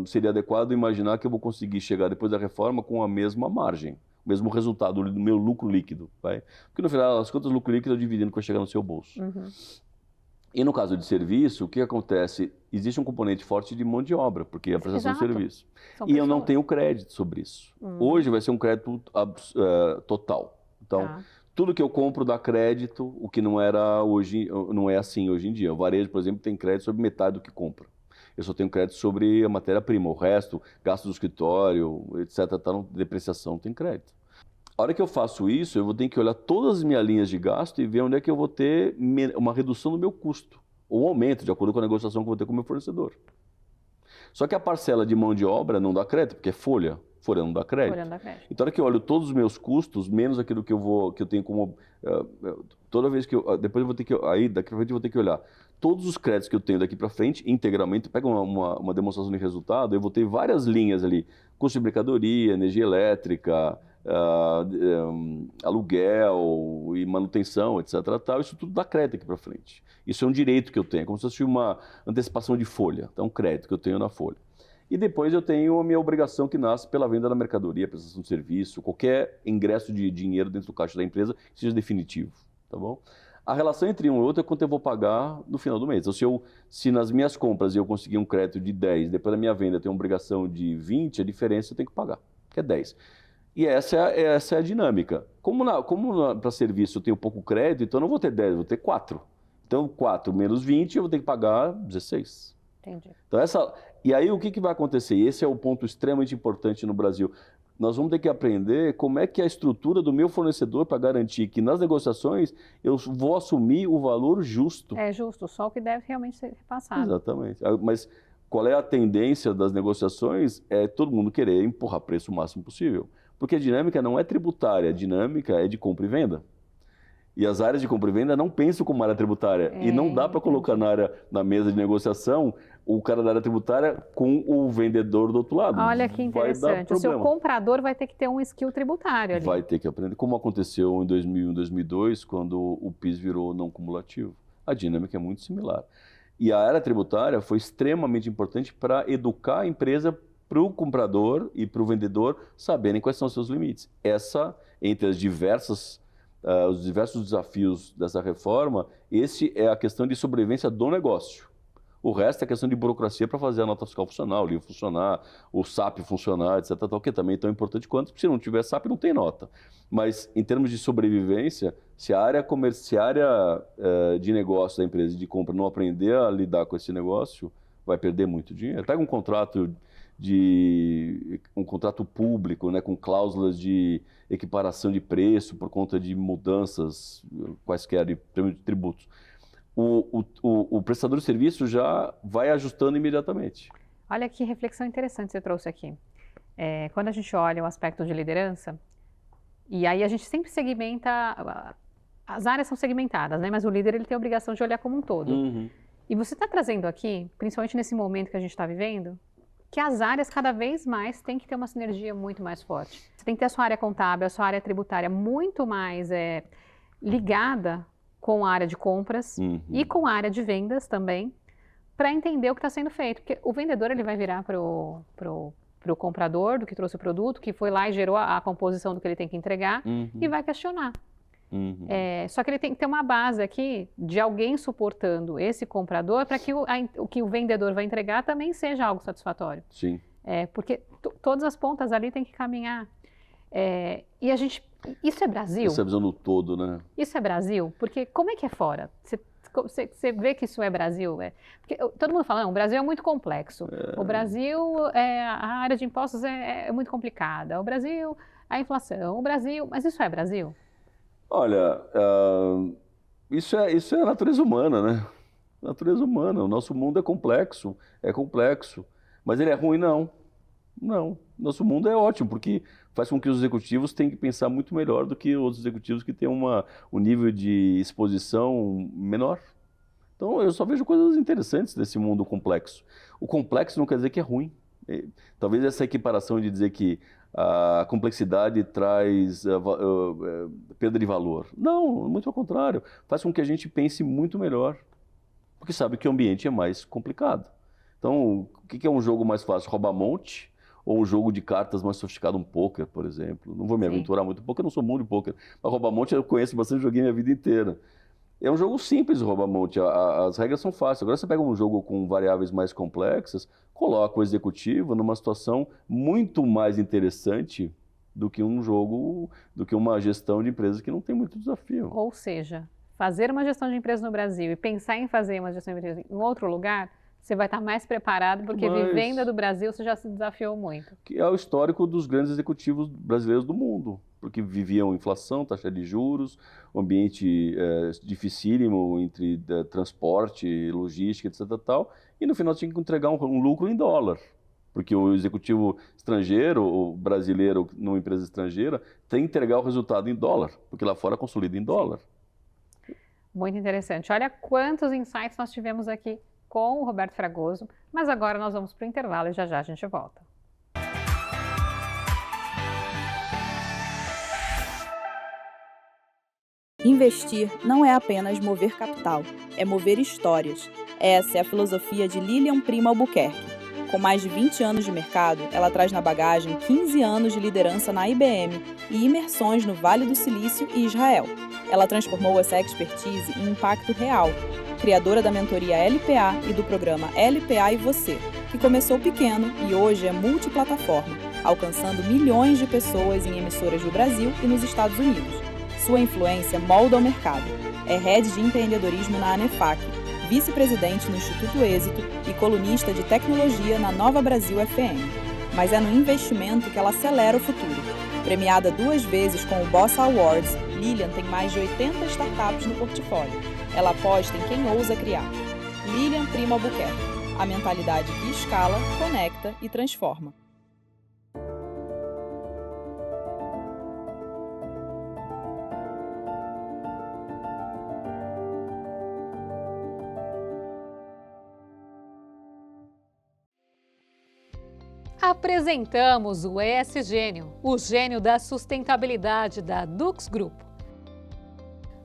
seria adequado imaginar que eu vou conseguir chegar depois da reforma com a mesma margem, o mesmo resultado do meu lucro líquido. Vai? Porque no final das contas, o lucro líquido é o dividendo que vai chegar no seu bolso. Uhum. E no caso de serviço, o que acontece? Existe um componente forte de mão de obra, porque é a prestação de serviço. E eu não tenho crédito sobre isso. Hoje vai ser um crédito total. Então, tudo que eu compro dá crédito, o que não era hoje, não é assim hoje em dia. O varejo, por exemplo, tem crédito sobre metade do que compra. Eu só tenho crédito sobre a matéria-prima. O resto, gasto do escritório, etc., depreciação, tem crédito. A hora que eu faço isso, eu vou ter que olhar todas as minhas linhas de gasto e ver onde é que eu vou ter uma redução do meu custo, ou um aumento, de acordo com a negociação que eu vou ter com o meu fornecedor. Só que a parcela de mão de obra não dá crédito, porque é folha. Folha não dá crédito. Folha não dá crédito. Então, a hora que eu olho todos os meus custos, menos aquilo que eu tenho como... toda vez que eu... Depois eu vou ter que... Aí, daqui para frente eu vou ter que olhar todos os créditos que eu tenho daqui para frente, integralmente, pega uma demonstração de resultado, eu vou ter várias linhas ali, custo de mercadoria, energia elétrica, aluguel e manutenção, etc. Tal, isso tudo dá crédito aqui para frente. Isso é um direito que eu tenho, como se fosse uma antecipação de folha, então um crédito que eu tenho na folha. E depois eu tenho a minha obrigação que nasce pela venda da mercadoria, prestação de serviço, qualquer ingresso de dinheiro dentro do caixa da empresa que seja definitivo, tá bom? A relação entre um e outro é quanto eu vou pagar no final do mês. Então, se nas minhas compras eu conseguir um crédito de 10, depois da minha venda eu tenho uma obrigação de 20, a diferença eu tenho que pagar, que é 10. E essa é a dinâmica. Como para serviço eu tenho pouco crédito, então eu não vou ter 10, eu vou ter 4. Então, 4 menos 20, eu vou ter que pagar 16. Entendi. Então, e aí o que vai acontecer? E esse é o ponto extremamente importante no Brasil. Nós vamos ter que aprender como é que é a estrutura do meu fornecedor para garantir que nas negociações eu vou assumir o valor justo. É justo, só o que deve realmente ser repassado. Exatamente. Mas qual é a tendência das negociações? É todo mundo querer empurrar preço o máximo possível. Porque a dinâmica não é tributária, a dinâmica é de compra e venda. E as áreas de compra e venda não pensam como área tributária. E não dá para colocar na mesa de negociação o cara da área tributária com o vendedor do outro lado. Olha que interessante. O seu comprador vai ter que ter um skill tributário ali. Vai ter que aprender. Como aconteceu em 2001, 2002, quando o PIS virou não cumulativo. A dinâmica é muito similar. E a área tributária foi extremamente importante para educar a empresa para o comprador e para o vendedor saberem quais são os seus limites. Essa, entre os diversos desafios dessa reforma, esse é a questão de sobrevivência do negócio. O resto é questão de burocracia para fazer a nota fiscal funcionar, o livro funcionar, o SAP funcionar, etc. Tal, que também é tão importante quanto, porque se não tiver SAP não tem nota. Mas em termos de sobrevivência, se a área de negócio da empresa de compra não aprender a lidar com esse negócio, vai perder muito dinheiro. Pega um contrato público, né, com cláusulas de equiparação de preço por conta de mudanças quaisquer de tributos. O prestador de serviço já vai ajustando imediatamente. Olha que reflexão interessante você trouxe aqui. Quando a gente olha o aspecto de liderança, e aí a gente sempre segmenta, as áreas são segmentadas, né? Mas o líder ele tem a obrigação de olhar como um todo. Uhum. E você está trazendo aqui, principalmente nesse momento que a gente está vivendo, que as áreas cada vez mais têm que ter uma sinergia muito mais forte. Você tem que ter a sua área contábil, a sua área tributária muito mais ligada com a área de compras e com a área de vendas também, para entender o que está sendo feito. Porque o vendedor ele vai virar para o comprador do que trouxe o produto, que foi lá e gerou a composição do que ele tem que entregar, e vai questionar. Só que ele tem que ter uma base aqui de alguém suportando esse comprador para que o que o vendedor vai entregar também seja algo satisfatório. Sim. Porque todas as pontas ali têm que caminhar. E a gente... Isso é Brasil? Essa visão do todo, né? Isso é Brasil? Porque como é que é fora? Você vê que isso é Brasil? Porque todo mundo fala, não, o Brasil é muito complexo. O Brasil, a área de impostos é muito complicada. O Brasil, a inflação. O Brasil... Mas isso é Brasil? Olha, isso é a natureza humana, né? Natureza humana. O nosso mundo é complexo. Mas ele é ruim? Não. Não. Nosso mundo é ótimo, porque faz com que os executivos tenham que pensar muito melhor do que outros executivos que têm um nível de exposição menor. Então, eu só vejo coisas interessantes desse mundo complexo. O complexo não quer dizer que é ruim. Talvez essa equiparação de dizer que a complexidade traz perda de valor. Não, muito ao contrário. Faz com que a gente pense muito melhor, porque sabe que o ambiente é mais complicado. Então, o que é um jogo mais fácil? Rouba-monte ou um jogo de cartas mais sofisticado, um poker, por exemplo? Não vou me aventurar muito, porque eu não sou muito de poker, mas rouba-monte eu conheço bastante, joguei minha vida inteira. É um jogo simples o rouba-monte, as regras são fáceis. Agora você pega um jogo com variáveis mais complexas, coloca o executivo numa situação muito mais interessante do que um jogo, do que uma gestão de empresas que não tem muito desafio. Ou seja, fazer uma gestão de empresa no Brasil e pensar em fazer uma gestão de empresa em outro lugar, você vai estar mais preparado, porque vivendo do Brasil você já se desafiou muito. Que é o histórico dos grandes executivos brasileiros do mundo, porque viviam inflação, taxa de juros, um ambiente dificílimo entre transporte, logística, etc. Tal, e no final tinha que entregar um lucro em dólar, porque o executivo estrangeiro, o brasileiro numa empresa estrangeira, tem que entregar o resultado em dólar, porque lá fora consolida em dólar. Muito interessante. Olha quantos insights nós tivemos aqui com o Roberto Fragoso, mas agora nós vamos para o intervalo e já já a gente volta. Investir não é apenas mover capital, é mover histórias. Essa é a filosofia de Lilian Prima Albuquerque. Com mais de 20 anos de mercado, ela traz na bagagem 15 anos de liderança na IBM e imersões no Vale do Silício e Israel. Ela transformou essa expertise em impacto real, criadora da mentoria LPA e do programa LPA e Você, que começou pequeno e hoje é multiplataforma, alcançando milhões de pessoas em emissoras no Brasil e nos Estados Unidos. Sua influência molda o mercado. É head de empreendedorismo na ANEFAC, vice-presidente no Instituto Êxito e colunista de tecnologia na Nova Brasil FM. Mas é no investimento que ela acelera o futuro. Premiada 2 vezes com o Boss Awards, Lilian tem mais de 80 startups no portfólio. Ela aposta em quem ousa criar. Lilian Prima Albuquerque, a mentalidade que escala, conecta e transforma. Apresentamos o ESGênio, o gênio da sustentabilidade da Dux Grupo.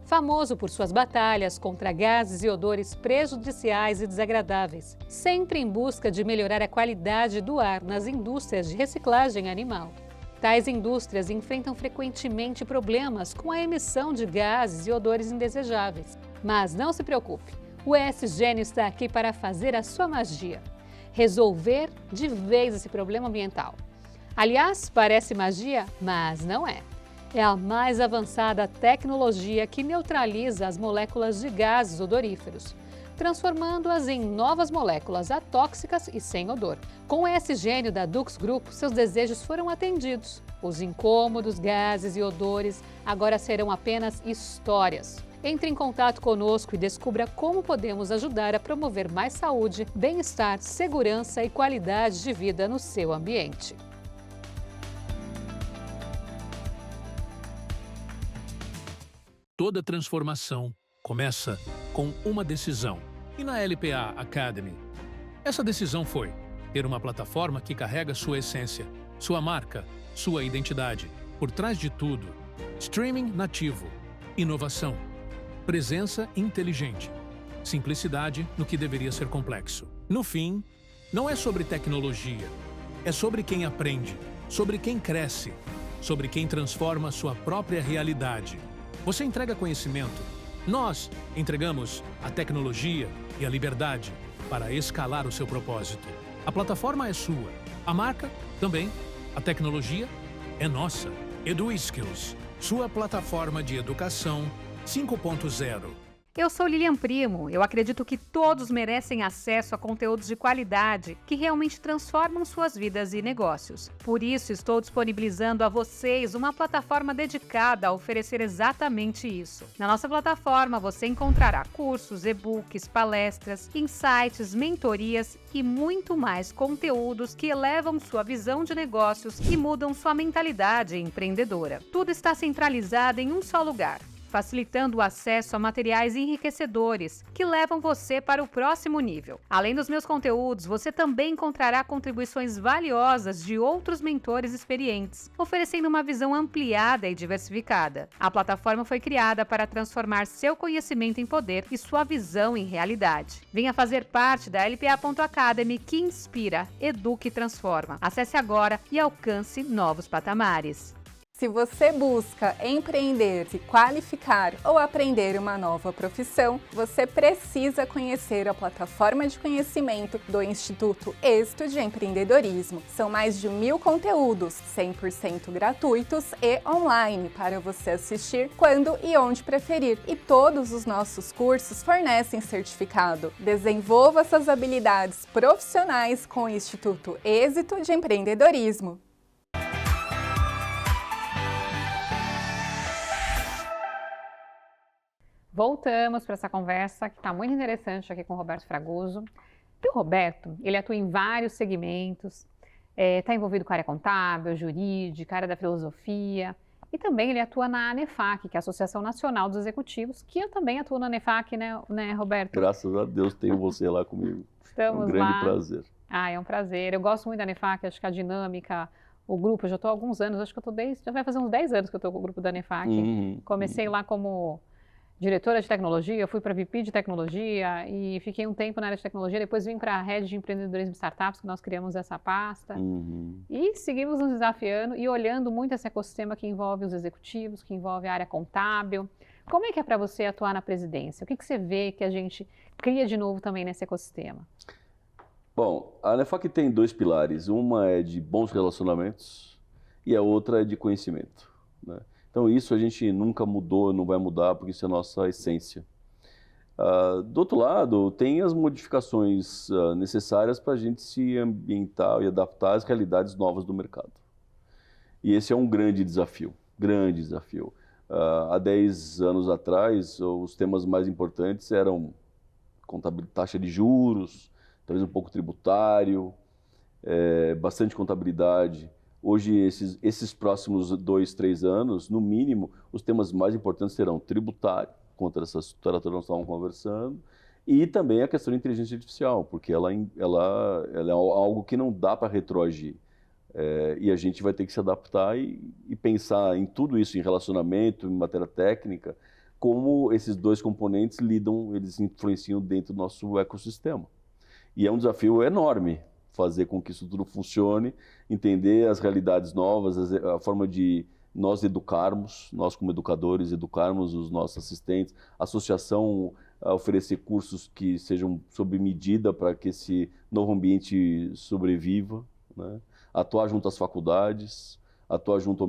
Famoso por suas batalhas contra gases e odores prejudiciais e desagradáveis, sempre em busca de melhorar a qualidade do ar nas indústrias de reciclagem animal. Tais indústrias enfrentam frequentemente problemas com a emissão de gases e odores indesejáveis. Mas não se preocupe, o ESGênio está aqui para fazer a sua magia. Resolver de vez esse problema ambiental. Aliás, parece magia, mas não é. É a mais avançada tecnologia que neutraliza as moléculas de gases odoríferos, transformando-as em novas moléculas atóxicas e sem odor. Com o ESGênio da Dux Group, seus desejos foram atendidos. Os incômodos gases e odores agora serão apenas histórias. Entre em contato conosco e descubra como podemos ajudar a promover mais saúde, bem-estar, segurança e qualidade de vida no seu ambiente. Toda transformação começa com uma decisão. E na LPA Academy, essa decisão foi ter uma plataforma que carrega sua essência, sua marca, sua identidade. Por trás de tudo, streaming nativo, inovação, presença inteligente, simplicidade no que deveria ser complexo. No fim, não é sobre tecnologia, é sobre quem aprende, sobre quem cresce, sobre quem transforma sua própria realidade. Você entrega conhecimento, nós entregamos a tecnologia e a liberdade para escalar o seu propósito. A plataforma é sua, a marca também, a tecnologia é nossa. EduSkills, sua plataforma de educação 5.0. Eu sou Lilian Primo. Eu acredito que todos merecem acesso a conteúdos de qualidade que realmente transformam suas vidas e negócios. Por isso, estou disponibilizando a vocês uma plataforma dedicada a oferecer exatamente isso. Na nossa plataforma, você encontrará cursos, e-books, palestras, insights, mentorias e muito mais conteúdos que elevam sua visão de negócios e mudam sua mentalidade empreendedora. Tudo está centralizado em um só lugar. facilitando o acesso a materiais enriquecedores que levam você para o próximo nível. Além dos meus conteúdos, você também encontrará contribuições valiosas de outros mentores experientes, oferecendo uma visão ampliada e diversificada. A plataforma foi criada para transformar seu conhecimento em poder e sua visão em realidade. Venha fazer parte da LPA.Academy, que inspira, educa e transforma. Acesse agora e alcance novos patamares. Se você busca empreender, se qualificar ou aprender uma nova profissão, você precisa conhecer a plataforma de conhecimento do Instituto Êxito de Empreendedorismo. São mais de 1000 conteúdos, 100% gratuitos e online, para você assistir quando e onde preferir. E todos os nossos cursos fornecem certificado. Desenvolva suas habilidades profissionais com o Instituto Êxito de Empreendedorismo. Voltamos para essa conversa que está muito interessante aqui com o Roberto Fragoso. E o Roberto, ele atua em vários segmentos, está envolvido com a área contábil, jurídica, área da filosofia, e também ele atua na ANEFAC, que é a Associação Nacional dos Executivos, que eu também atuo na ANEFAC, né, Roberto? Graças a Deus tenho você lá comigo. Estamos é um grande lá. prazer. É um prazer. Eu gosto muito da ANEFAC, acho que a dinâmica, o grupo, eu já estou há alguns anos, acho que já vai fazer uns 10 anos que eu estou com o grupo da ANEFAC. Comecei lá como diretora de tecnologia, fui para VP de tecnologia e fiquei um tempo na área de tecnologia, depois vim para a Rede de Empreendedorismo e Startups, que nós criamos essa pasta. E seguimos nos desafiando e olhando muito esse ecossistema que envolve os executivos, que envolve a área contábil. Como é que é para você atuar na presidência? O que você vê que a gente cria de novo também nesse ecossistema? Bom, a ANEFAC tem 2 pilares. Uma é de bons relacionamentos e a outra é de conhecimento, né? Então isso a gente nunca mudou, não vai mudar, porque isso é a nossa essência. Do outro lado, tem as modificações necessárias para a gente se ambientar e adaptar às realidades novas do mercado. E esse é um grande desafio, grande desafio. Há 10 anos atrás, os temas mais importantes eram taxa de juros, talvez um pouco tributário, bastante contabilidade. Hoje, esses próximos 2, 3 anos, no mínimo, os temas mais importantes serão tributário, contra essa estrutura que nós estávamos conversando, e também a questão de inteligência artificial, porque ela é algo que não dá para retroagir. E a gente vai ter que se adaptar e pensar em tudo isso, em relacionamento, em matéria técnica, como esses 2 componentes eles influenciam dentro do nosso ecossistema. E é um desafio enorme fazer com que isso tudo funcione, entender as realidades novas, a forma de nós educarmos, nós como educadores, educarmos os nossos assistentes, a associação oferecer cursos que sejam sob medida para que esse novo ambiente sobreviva, né? Atuar junto às faculdades, atuar junto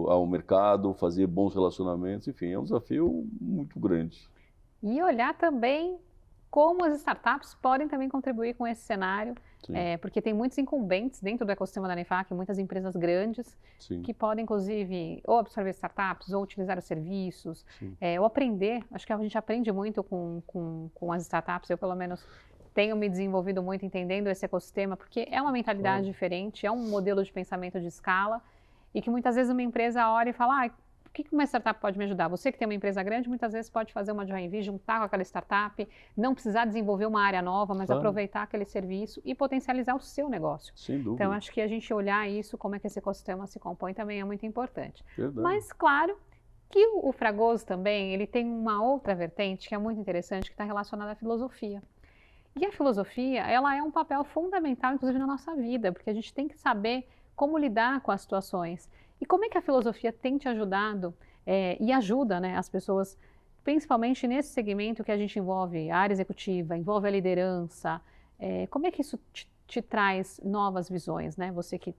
ao mercado, fazer bons relacionamentos, enfim, é um desafio muito grande. E olhar também como as startups podem também contribuir com esse cenário, porque tem muitos incumbentes dentro do ecossistema da ANEFAC, muitas empresas grandes, que podem, inclusive, ou absorver startups, ou utilizar os serviços, ou aprender. Acho que a gente aprende muito com as startups. Eu, pelo menos, tenho me desenvolvido muito entendendo esse ecossistema, porque é uma mentalidade diferente, é um modelo de pensamento de escala, e que muitas vezes uma empresa olha e fala, o que uma startup pode me ajudar? Você que tem uma empresa grande, muitas vezes pode fazer uma joint venture, juntar com aquela startup, não precisar desenvolver uma área nova, mas aproveitar aquele serviço e potencializar o seu negócio. Sem dúvida. Então, acho que a gente olhar isso, como é que esse ecossistema se compõe, também é muito importante. Verdade. Mas, claro, que o Fragoso também, ele tem uma outra vertente que é muito interessante, que está relacionada à filosofia. E a filosofia, ela é um papel fundamental, inclusive, na nossa vida, porque a gente tem que saber como lidar com as situações. E como é que a filosofia tem te ajudado e ajuda, né, as pessoas, principalmente nesse segmento que a gente envolve a área executiva, envolve a liderança, como é que isso te traz novas visões, né? Você que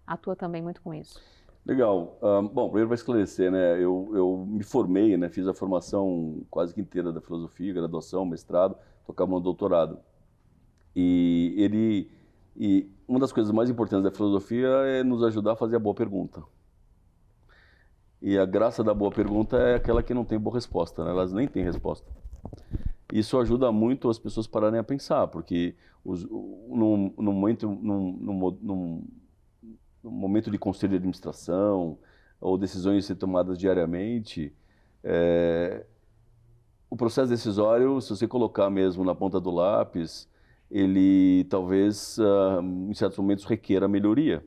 atua também muito com isso. Legal. Bom, primeiro para esclarecer, né, eu me formei, né, fiz a formação quase que inteira da filosofia, graduação, mestrado, tocava no doutorado. E uma das coisas mais importantes da filosofia é nos ajudar a fazer a boa pergunta. E a graça da boa pergunta é aquela que não tem boa resposta, né? Elas nem têm resposta. Isso ajuda muito as pessoas a pararem a pensar, porque num momento de conselho de administração ou decisões a ser tomadas diariamente, O processo decisório, se você colocar mesmo na ponta do lápis, ele talvez, em certos momentos, requeira melhoria.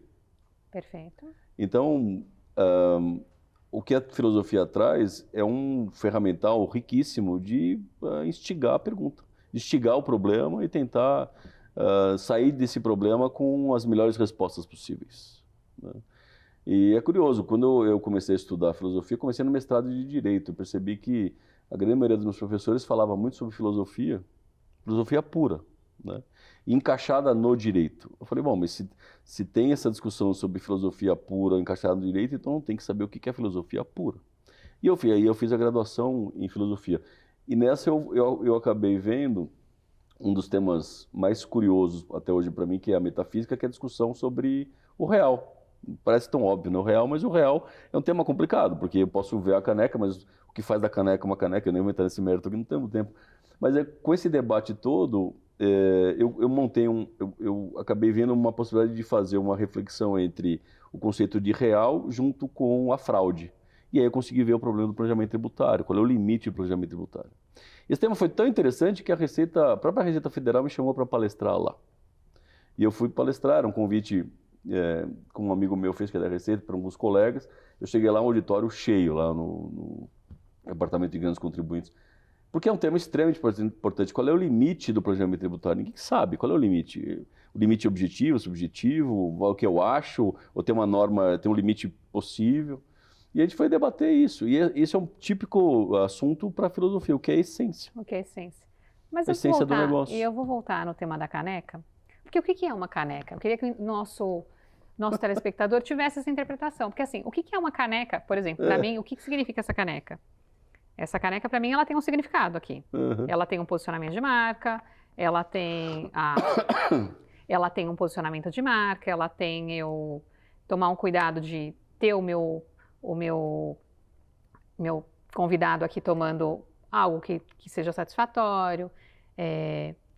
Perfeito. Então, o que a filosofia traz é um ferramental riquíssimo de instigar a pergunta, de instigar o problema e tentar sair desse problema com as melhores respostas possíveis, né? E é curioso, quando eu comecei a estudar filosofia, comecei no mestrado de Direito, eu percebi que a grande maioria dos meus professores falava muito sobre filosofia pura, né? E encaixada no direito. Eu falei, bom, mas se tem essa discussão sobre filosofia pura encaixada no direito, então tem que saber o que é filosofia pura. E aí eu fiz a graduação em filosofia. E nessa eu acabei vendo um dos temas mais curiosos até hoje para mim, que é a metafísica, que é a discussão sobre o real. Parece tão óbvio, né? O real, mas o real é um tema complicado, porque eu posso ver a caneca, mas o que faz da caneca uma caneca, eu nem vou entrar nesse mérito aqui, não temos tempo. Mas com esse debate todo, eu acabei vendo uma possibilidade de fazer uma reflexão entre o conceito de real junto com a fraude. E aí eu consegui ver o problema do planejamento tributário, qual é o limite do planejamento tributário. Esse tema foi tão interessante que a própria Receita Federal me chamou para palestrar lá. E eu fui palestrar, era um convite que um amigo meu fez, que é da Receita, para alguns colegas. Eu cheguei lá, um auditório cheio, lá no Departamento de Grandes Contribuintes. Porque é um tema extremamente importante. Qual é o limite do planejamento tributário? Ninguém sabe. Qual é o limite? O limite objetivo, subjetivo, o que eu acho, ou tem uma norma, tem um limite possível? E a gente foi debater isso. E esse é um típico assunto para a filosofia, o que é a essência. O que é a essência? Mas a essência do negócio. E eu vou voltar no tema da caneca. Porque o que é uma caneca? Eu queria que o nosso telespectador tivesse essa interpretação. Porque assim, o que é uma caneca, por exemplo, para mim, o que significa essa caneca? Essa caneca, para mim, ela tem um significado aqui. Uhum. Ela tem um posicionamento de marca, ela tem um posicionamento de marca, ela tem eu tomar um cuidado de ter o meu convidado aqui tomando algo que seja satisfatório.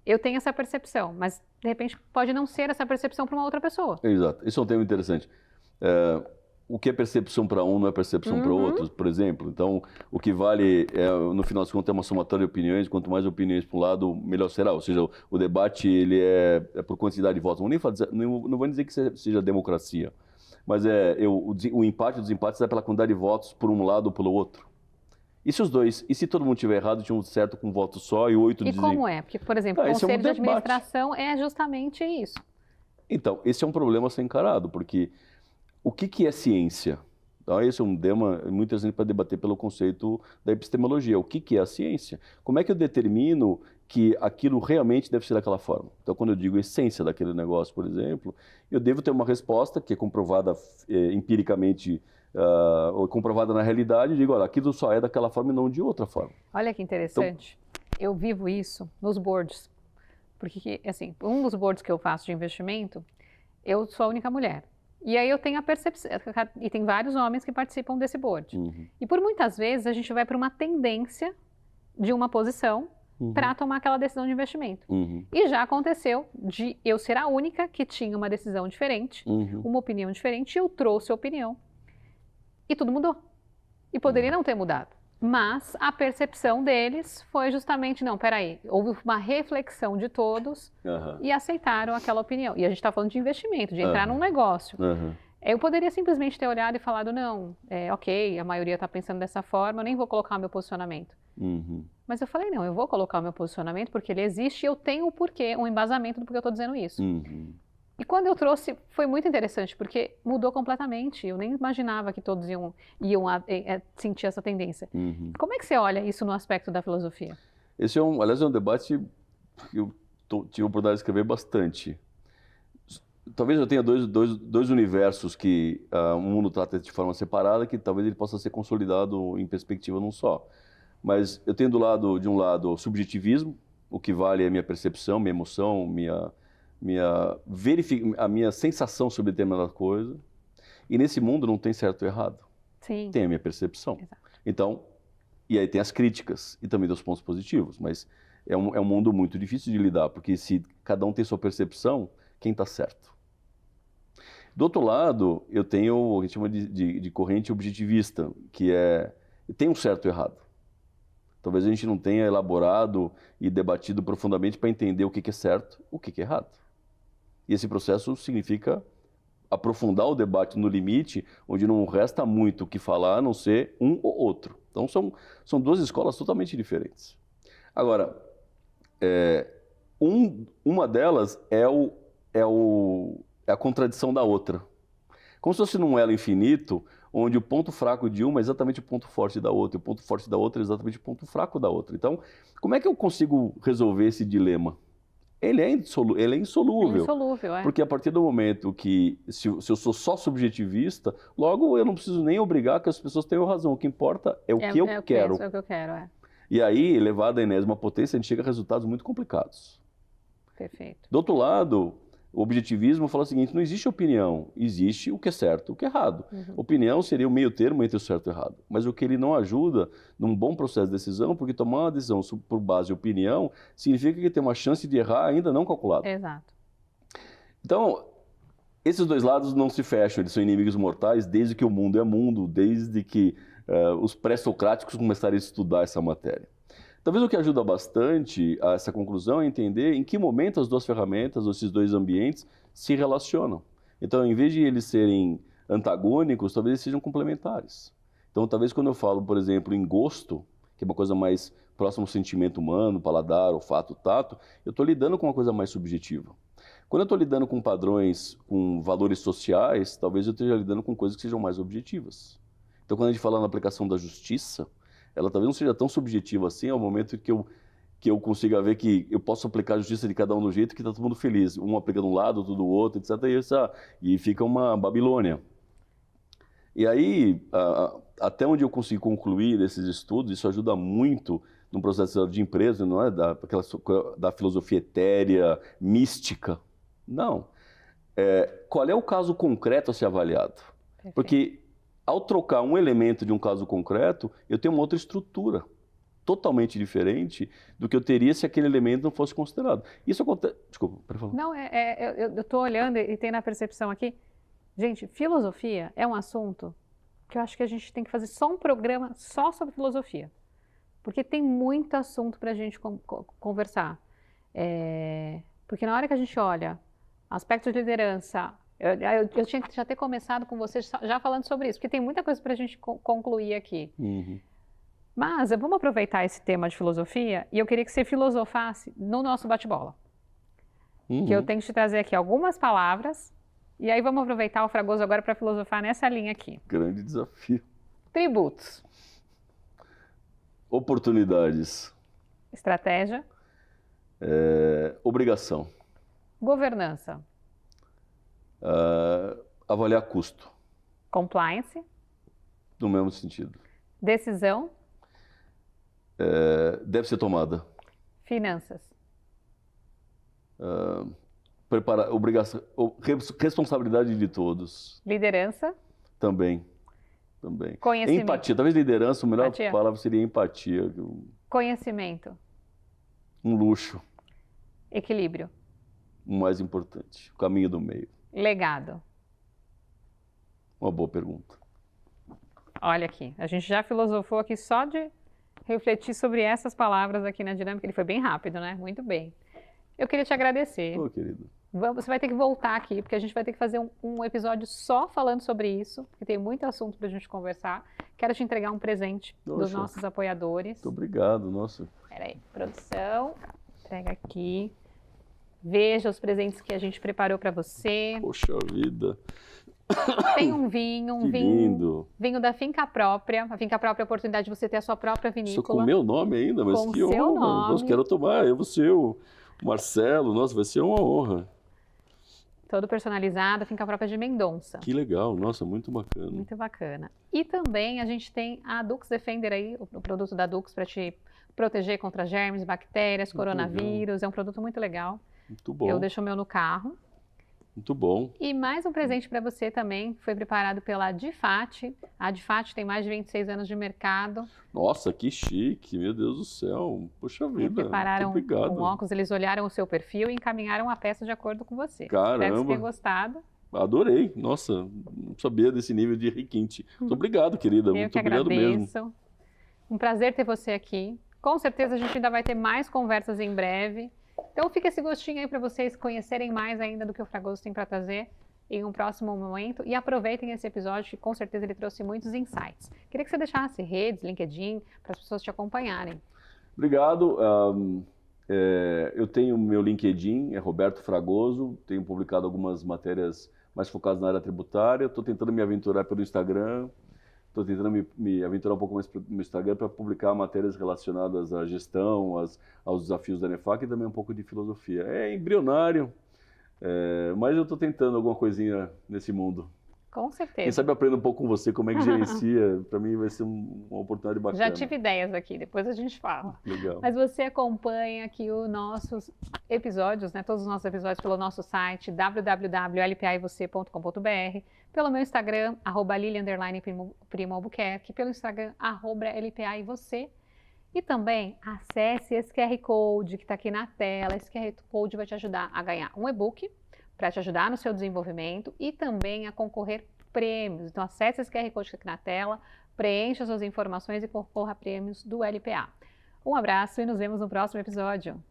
Eu tenho essa percepção, mas de repente pode não ser essa percepção para uma outra pessoa. Exato, isso é um tema interessante. O que é percepção para um não é percepção para outros, por exemplo. Então, o que vale, no final das contas, é uma somatória de opiniões. Quanto mais opiniões para um lado, melhor será. Ou seja, o debate ele é por quantidade de votos. Não vou dizer que seja democracia, mas o empate e o desempate é pela quantidade de votos por um lado ou pelo outro. E se os dois? E se todo mundo tiver errado, tinha um certo com um voto só e 8 dizem... E como é? Porque, por exemplo, o conselho de administração é justamente isso. Então, esse é um problema a ser encarado, porque o que é ciência? Então, esse é um tema muito interessante para debater pelo conceito da epistemologia. O que é a ciência? Como é que eu determino que aquilo realmente deve ser daquela forma? Então, quando eu digo essência daquele negócio, por exemplo, eu devo ter uma resposta que é comprovada empiricamente, ou comprovada na realidade, e digo, olha, aquilo só é daquela forma e não de outra forma. Olha que interessante. Então, eu vivo isso nos boards. Porque, assim, um dos boards que eu faço de investimento, eu sou a única mulher. E aí eu tenho a percepção, e tem vários homens que participam desse board. Uhum. E por muitas vezes a gente vai para uma tendência de uma posição para tomar aquela decisão de investimento. Uhum. E já aconteceu de eu ser a única que tinha uma decisão diferente, uma opinião diferente, e eu trouxe a opinião. E tudo mudou. E poderia não ter mudado. Mas a percepção deles foi justamente, não, peraí, houve uma reflexão de todos e aceitaram aquela opinião. E a gente está falando de investimento, de entrar num negócio. Eu poderia simplesmente ter olhado e falado, não, ok, a maioria está pensando dessa forma, eu nem vou colocar o meu posicionamento. Mas eu falei, não, eu vou colocar o meu posicionamento porque ele existe e eu tenho o porquê, um embasamento do porquê eu estou dizendo isso. E quando eu trouxe, foi muito interessante, porque mudou completamente. Eu nem imaginava que todos iam sentir essa tendência. Como é que você olha isso no aspecto da filosofia? Esse aliás, é um debate que eu tive a oportunidade de escrever bastante. Talvez eu tenha dois universos que o mundo trata de forma separada, que talvez ele possa ser consolidado em perspectiva num só. Mas eu tenho de um lado o subjetivismo, o que vale é a minha percepção, minha emoção, a minha sensação sobre determinada coisa. E nesse mundo não tem certo ou errado. Sim. Tem a minha percepção. Exato. Então, e aí tem as críticas e também tem os pontos positivos, mas é um mundo muito difícil de lidar, porque se cada um tem sua percepção, quem está certo? Do outro lado, eu tenho o que a gente chama de corrente objetivista, que é tem um certo e errado. Talvez a gente não tenha elaborado e debatido profundamente para entender o que é certo, o que é errado. E esse processo significa aprofundar o debate no limite, onde não resta muito o que falar, a não ser um ou outro. Então, são duas escolas totalmente diferentes. Agora, uma delas é a contradição da outra. Como se fosse num elo infinito, onde o ponto fraco de uma é exatamente o ponto forte da outra, e o ponto forte da outra é exatamente o ponto fraco da outra. Então, como é que eu consigo resolver esse dilema? Ele é insolúvel. É insolúvel, é. Porque a partir do momento que, se eu sou só subjetivista, logo eu não preciso nem obrigar que as pessoas tenham razão. O que importa é o que eu quero. É o que eu quero, é. E aí, elevado à enésima potência, a gente chega a resultados muito complicados. Perfeito. Do outro lado, o objetivismo fala o seguinte: não existe opinião, existe o que é certo e o que é errado. Opinião seria o meio termo entre o certo e o errado. Mas o que ele não ajuda num bom processo de decisão, porque tomar uma decisão por base de opinião significa que tem uma chance de errar ainda não calculada. Exato. Então, esses dois lados não se fecham, eles são inimigos mortais desde que o mundo é mundo, desde que os pré-socráticos começaram a estudar essa matéria. Talvez o que ajuda bastante a essa conclusão é entender em que momento as duas ferramentas, ou esses dois ambientes, se relacionam. Então, em vez de eles serem antagônicos, talvez eles sejam complementares. Então, talvez quando eu falo, por exemplo, em gosto, que é uma coisa mais próxima ao sentimento humano, paladar, olfato, tato, eu estou lidando com uma coisa mais subjetiva. Quando eu estou lidando com padrões, com valores sociais, talvez eu esteja lidando com coisas que sejam mais objetivas. Então, quando a gente fala na aplicação da justiça, ela talvez não seja tão subjetiva assim, ao momento que eu consiga ver que eu posso aplicar a justiça de cada um do jeito que está todo mundo feliz. Um aplica de um lado, outro do outro, etc. E fica uma Babilônia. E aí, até onde eu consigo concluir esses estudos, isso ajuda muito no processo de empresa, não é da filosofia etérea, mística. Não. Qual é o caso concreto a ser avaliado? Perfeito. Porque ao trocar um elemento de um caso concreto, eu tenho uma outra estrutura totalmente diferente do que eu teria se aquele elemento não fosse considerado. Isso acontece... Desculpa, pode falar. Não, eu estou olhando e tem na percepção aqui. Gente, filosofia é um assunto que eu acho que a gente tem que fazer só um programa só sobre filosofia. Porque tem muito assunto para a gente conversar. Porque na hora que a gente olha aspectos de liderança... Eu tinha que já ter começado com vocês já falando sobre isso, porque tem muita coisa para a gente concluir aqui. Mas vamos aproveitar esse tema de filosofia e eu queria que você filosofasse no nosso bate-bola. Que eu tenho que te trazer aqui algumas palavras e aí vamos aproveitar o Fragoso agora para filosofar nessa linha aqui. Grande desafio. Tributos. Oportunidades. Estratégia. Obrigação. Governança. Avaliar custo. Compliance. No mesmo sentido. Decisão. Deve ser tomada. Finanças. Obrigação, responsabilidade de todos. Liderança. Também. Conhecimento. Empatia. Talvez liderança, a melhor Empatia. palavra seria empatia. Conhecimento. Um luxo. Equilíbrio. O mais importante. O caminho do meio. Legado. Uma boa pergunta. Olha aqui, a gente já filosofou aqui só de refletir sobre essas palavras aqui na dinâmica. Ele foi bem rápido, né? Muito bem. Eu queria te agradecer. Ô, querido. Você vai ter que voltar aqui, porque a gente vai ter que fazer um episódio só falando sobre isso, porque tem muito assunto para a gente conversar. Quero te entregar um presente dos nossos apoiadores. Muito obrigado, nossa. Espera aí, produção, pega aqui. Veja os presentes que a gente preparou para você. Poxa vida. Tem um vinho, Que lindo. vinho da Finca Própria. A Finca Própria é a oportunidade de você ter a sua própria vinícola. Só com o meu nome ainda, mas Com que o seu honra. nome. Nossa, quero tomar. Eu vou ser o Marcelo. Nossa, vai ser uma honra. Todo personalizado, Finca Própria de Mendonça. Que legal. Nossa, muito bacana. Muito bacana. E também a gente tem a Dux Defender aí, o produto da Dux para te proteger contra germes, bactérias, Muito coronavírus. É um produto muito legal. Muito bom. Eu deixo o meu no carro. Muito bom. E mais um presente para você também, foi preparado pela Difat. A Difat tem mais de 26 anos de mercado. Nossa, que chique. Meu Deus do céu. Poxa E vida. prepararam Muito obrigado. um óculos, eles olharam o seu perfil e encaminharam a peça de acordo com você. Caramba. Espero que você tenha gostado. Adorei. Nossa, não sabia desse nível de requinte. Muito obrigado, querida. Eu Muito que obrigado mesmo. agradeço. Um prazer ter você aqui. Com certeza a gente ainda vai ter mais conversas em breve. Então fica esse gostinho aí para vocês conhecerem mais ainda do que o Fragoso tem para trazer em um próximo momento. E aproveitem esse episódio que com certeza ele trouxe muitos insights. Queria que você deixasse redes, LinkedIn, para as pessoas te acompanharem. Obrigado. Eu tenho meu LinkedIn, é Roberto Fragoso, tenho publicado algumas matérias mais focadas na área tributária, estou tentando me aventurar pelo Instagram, estou tentando me aventurar um pouco mais no Instagram para publicar matérias relacionadas à gestão, aos desafios da NEFAC e também um pouco de filosofia. É embrionário, mas eu estou tentando alguma coisinha nesse mundo. Com certeza. Quem sabe aprendo um pouco com você como é que gerencia, para mim vai ser uma oportunidade bacana. Já tive ideias aqui, depois a gente fala. Legal. Mas você acompanha aqui os nossos episódios, né, todos os nossos episódios pelo nosso site www.lpaivocê.com.br, pelo meu Instagram, @lili_primo_albuquerque, pelo Instagram, @lpaivocê. E também acesse esse QR Code que está aqui na tela. Esse QR Code vai te ajudar a ganhar um e-book para te ajudar no seu desenvolvimento e também a concorrer prêmios. Então acesse esse QR Code aqui na tela, preencha suas informações e concorra a prêmios do LPA. Um abraço e nos vemos no próximo episódio.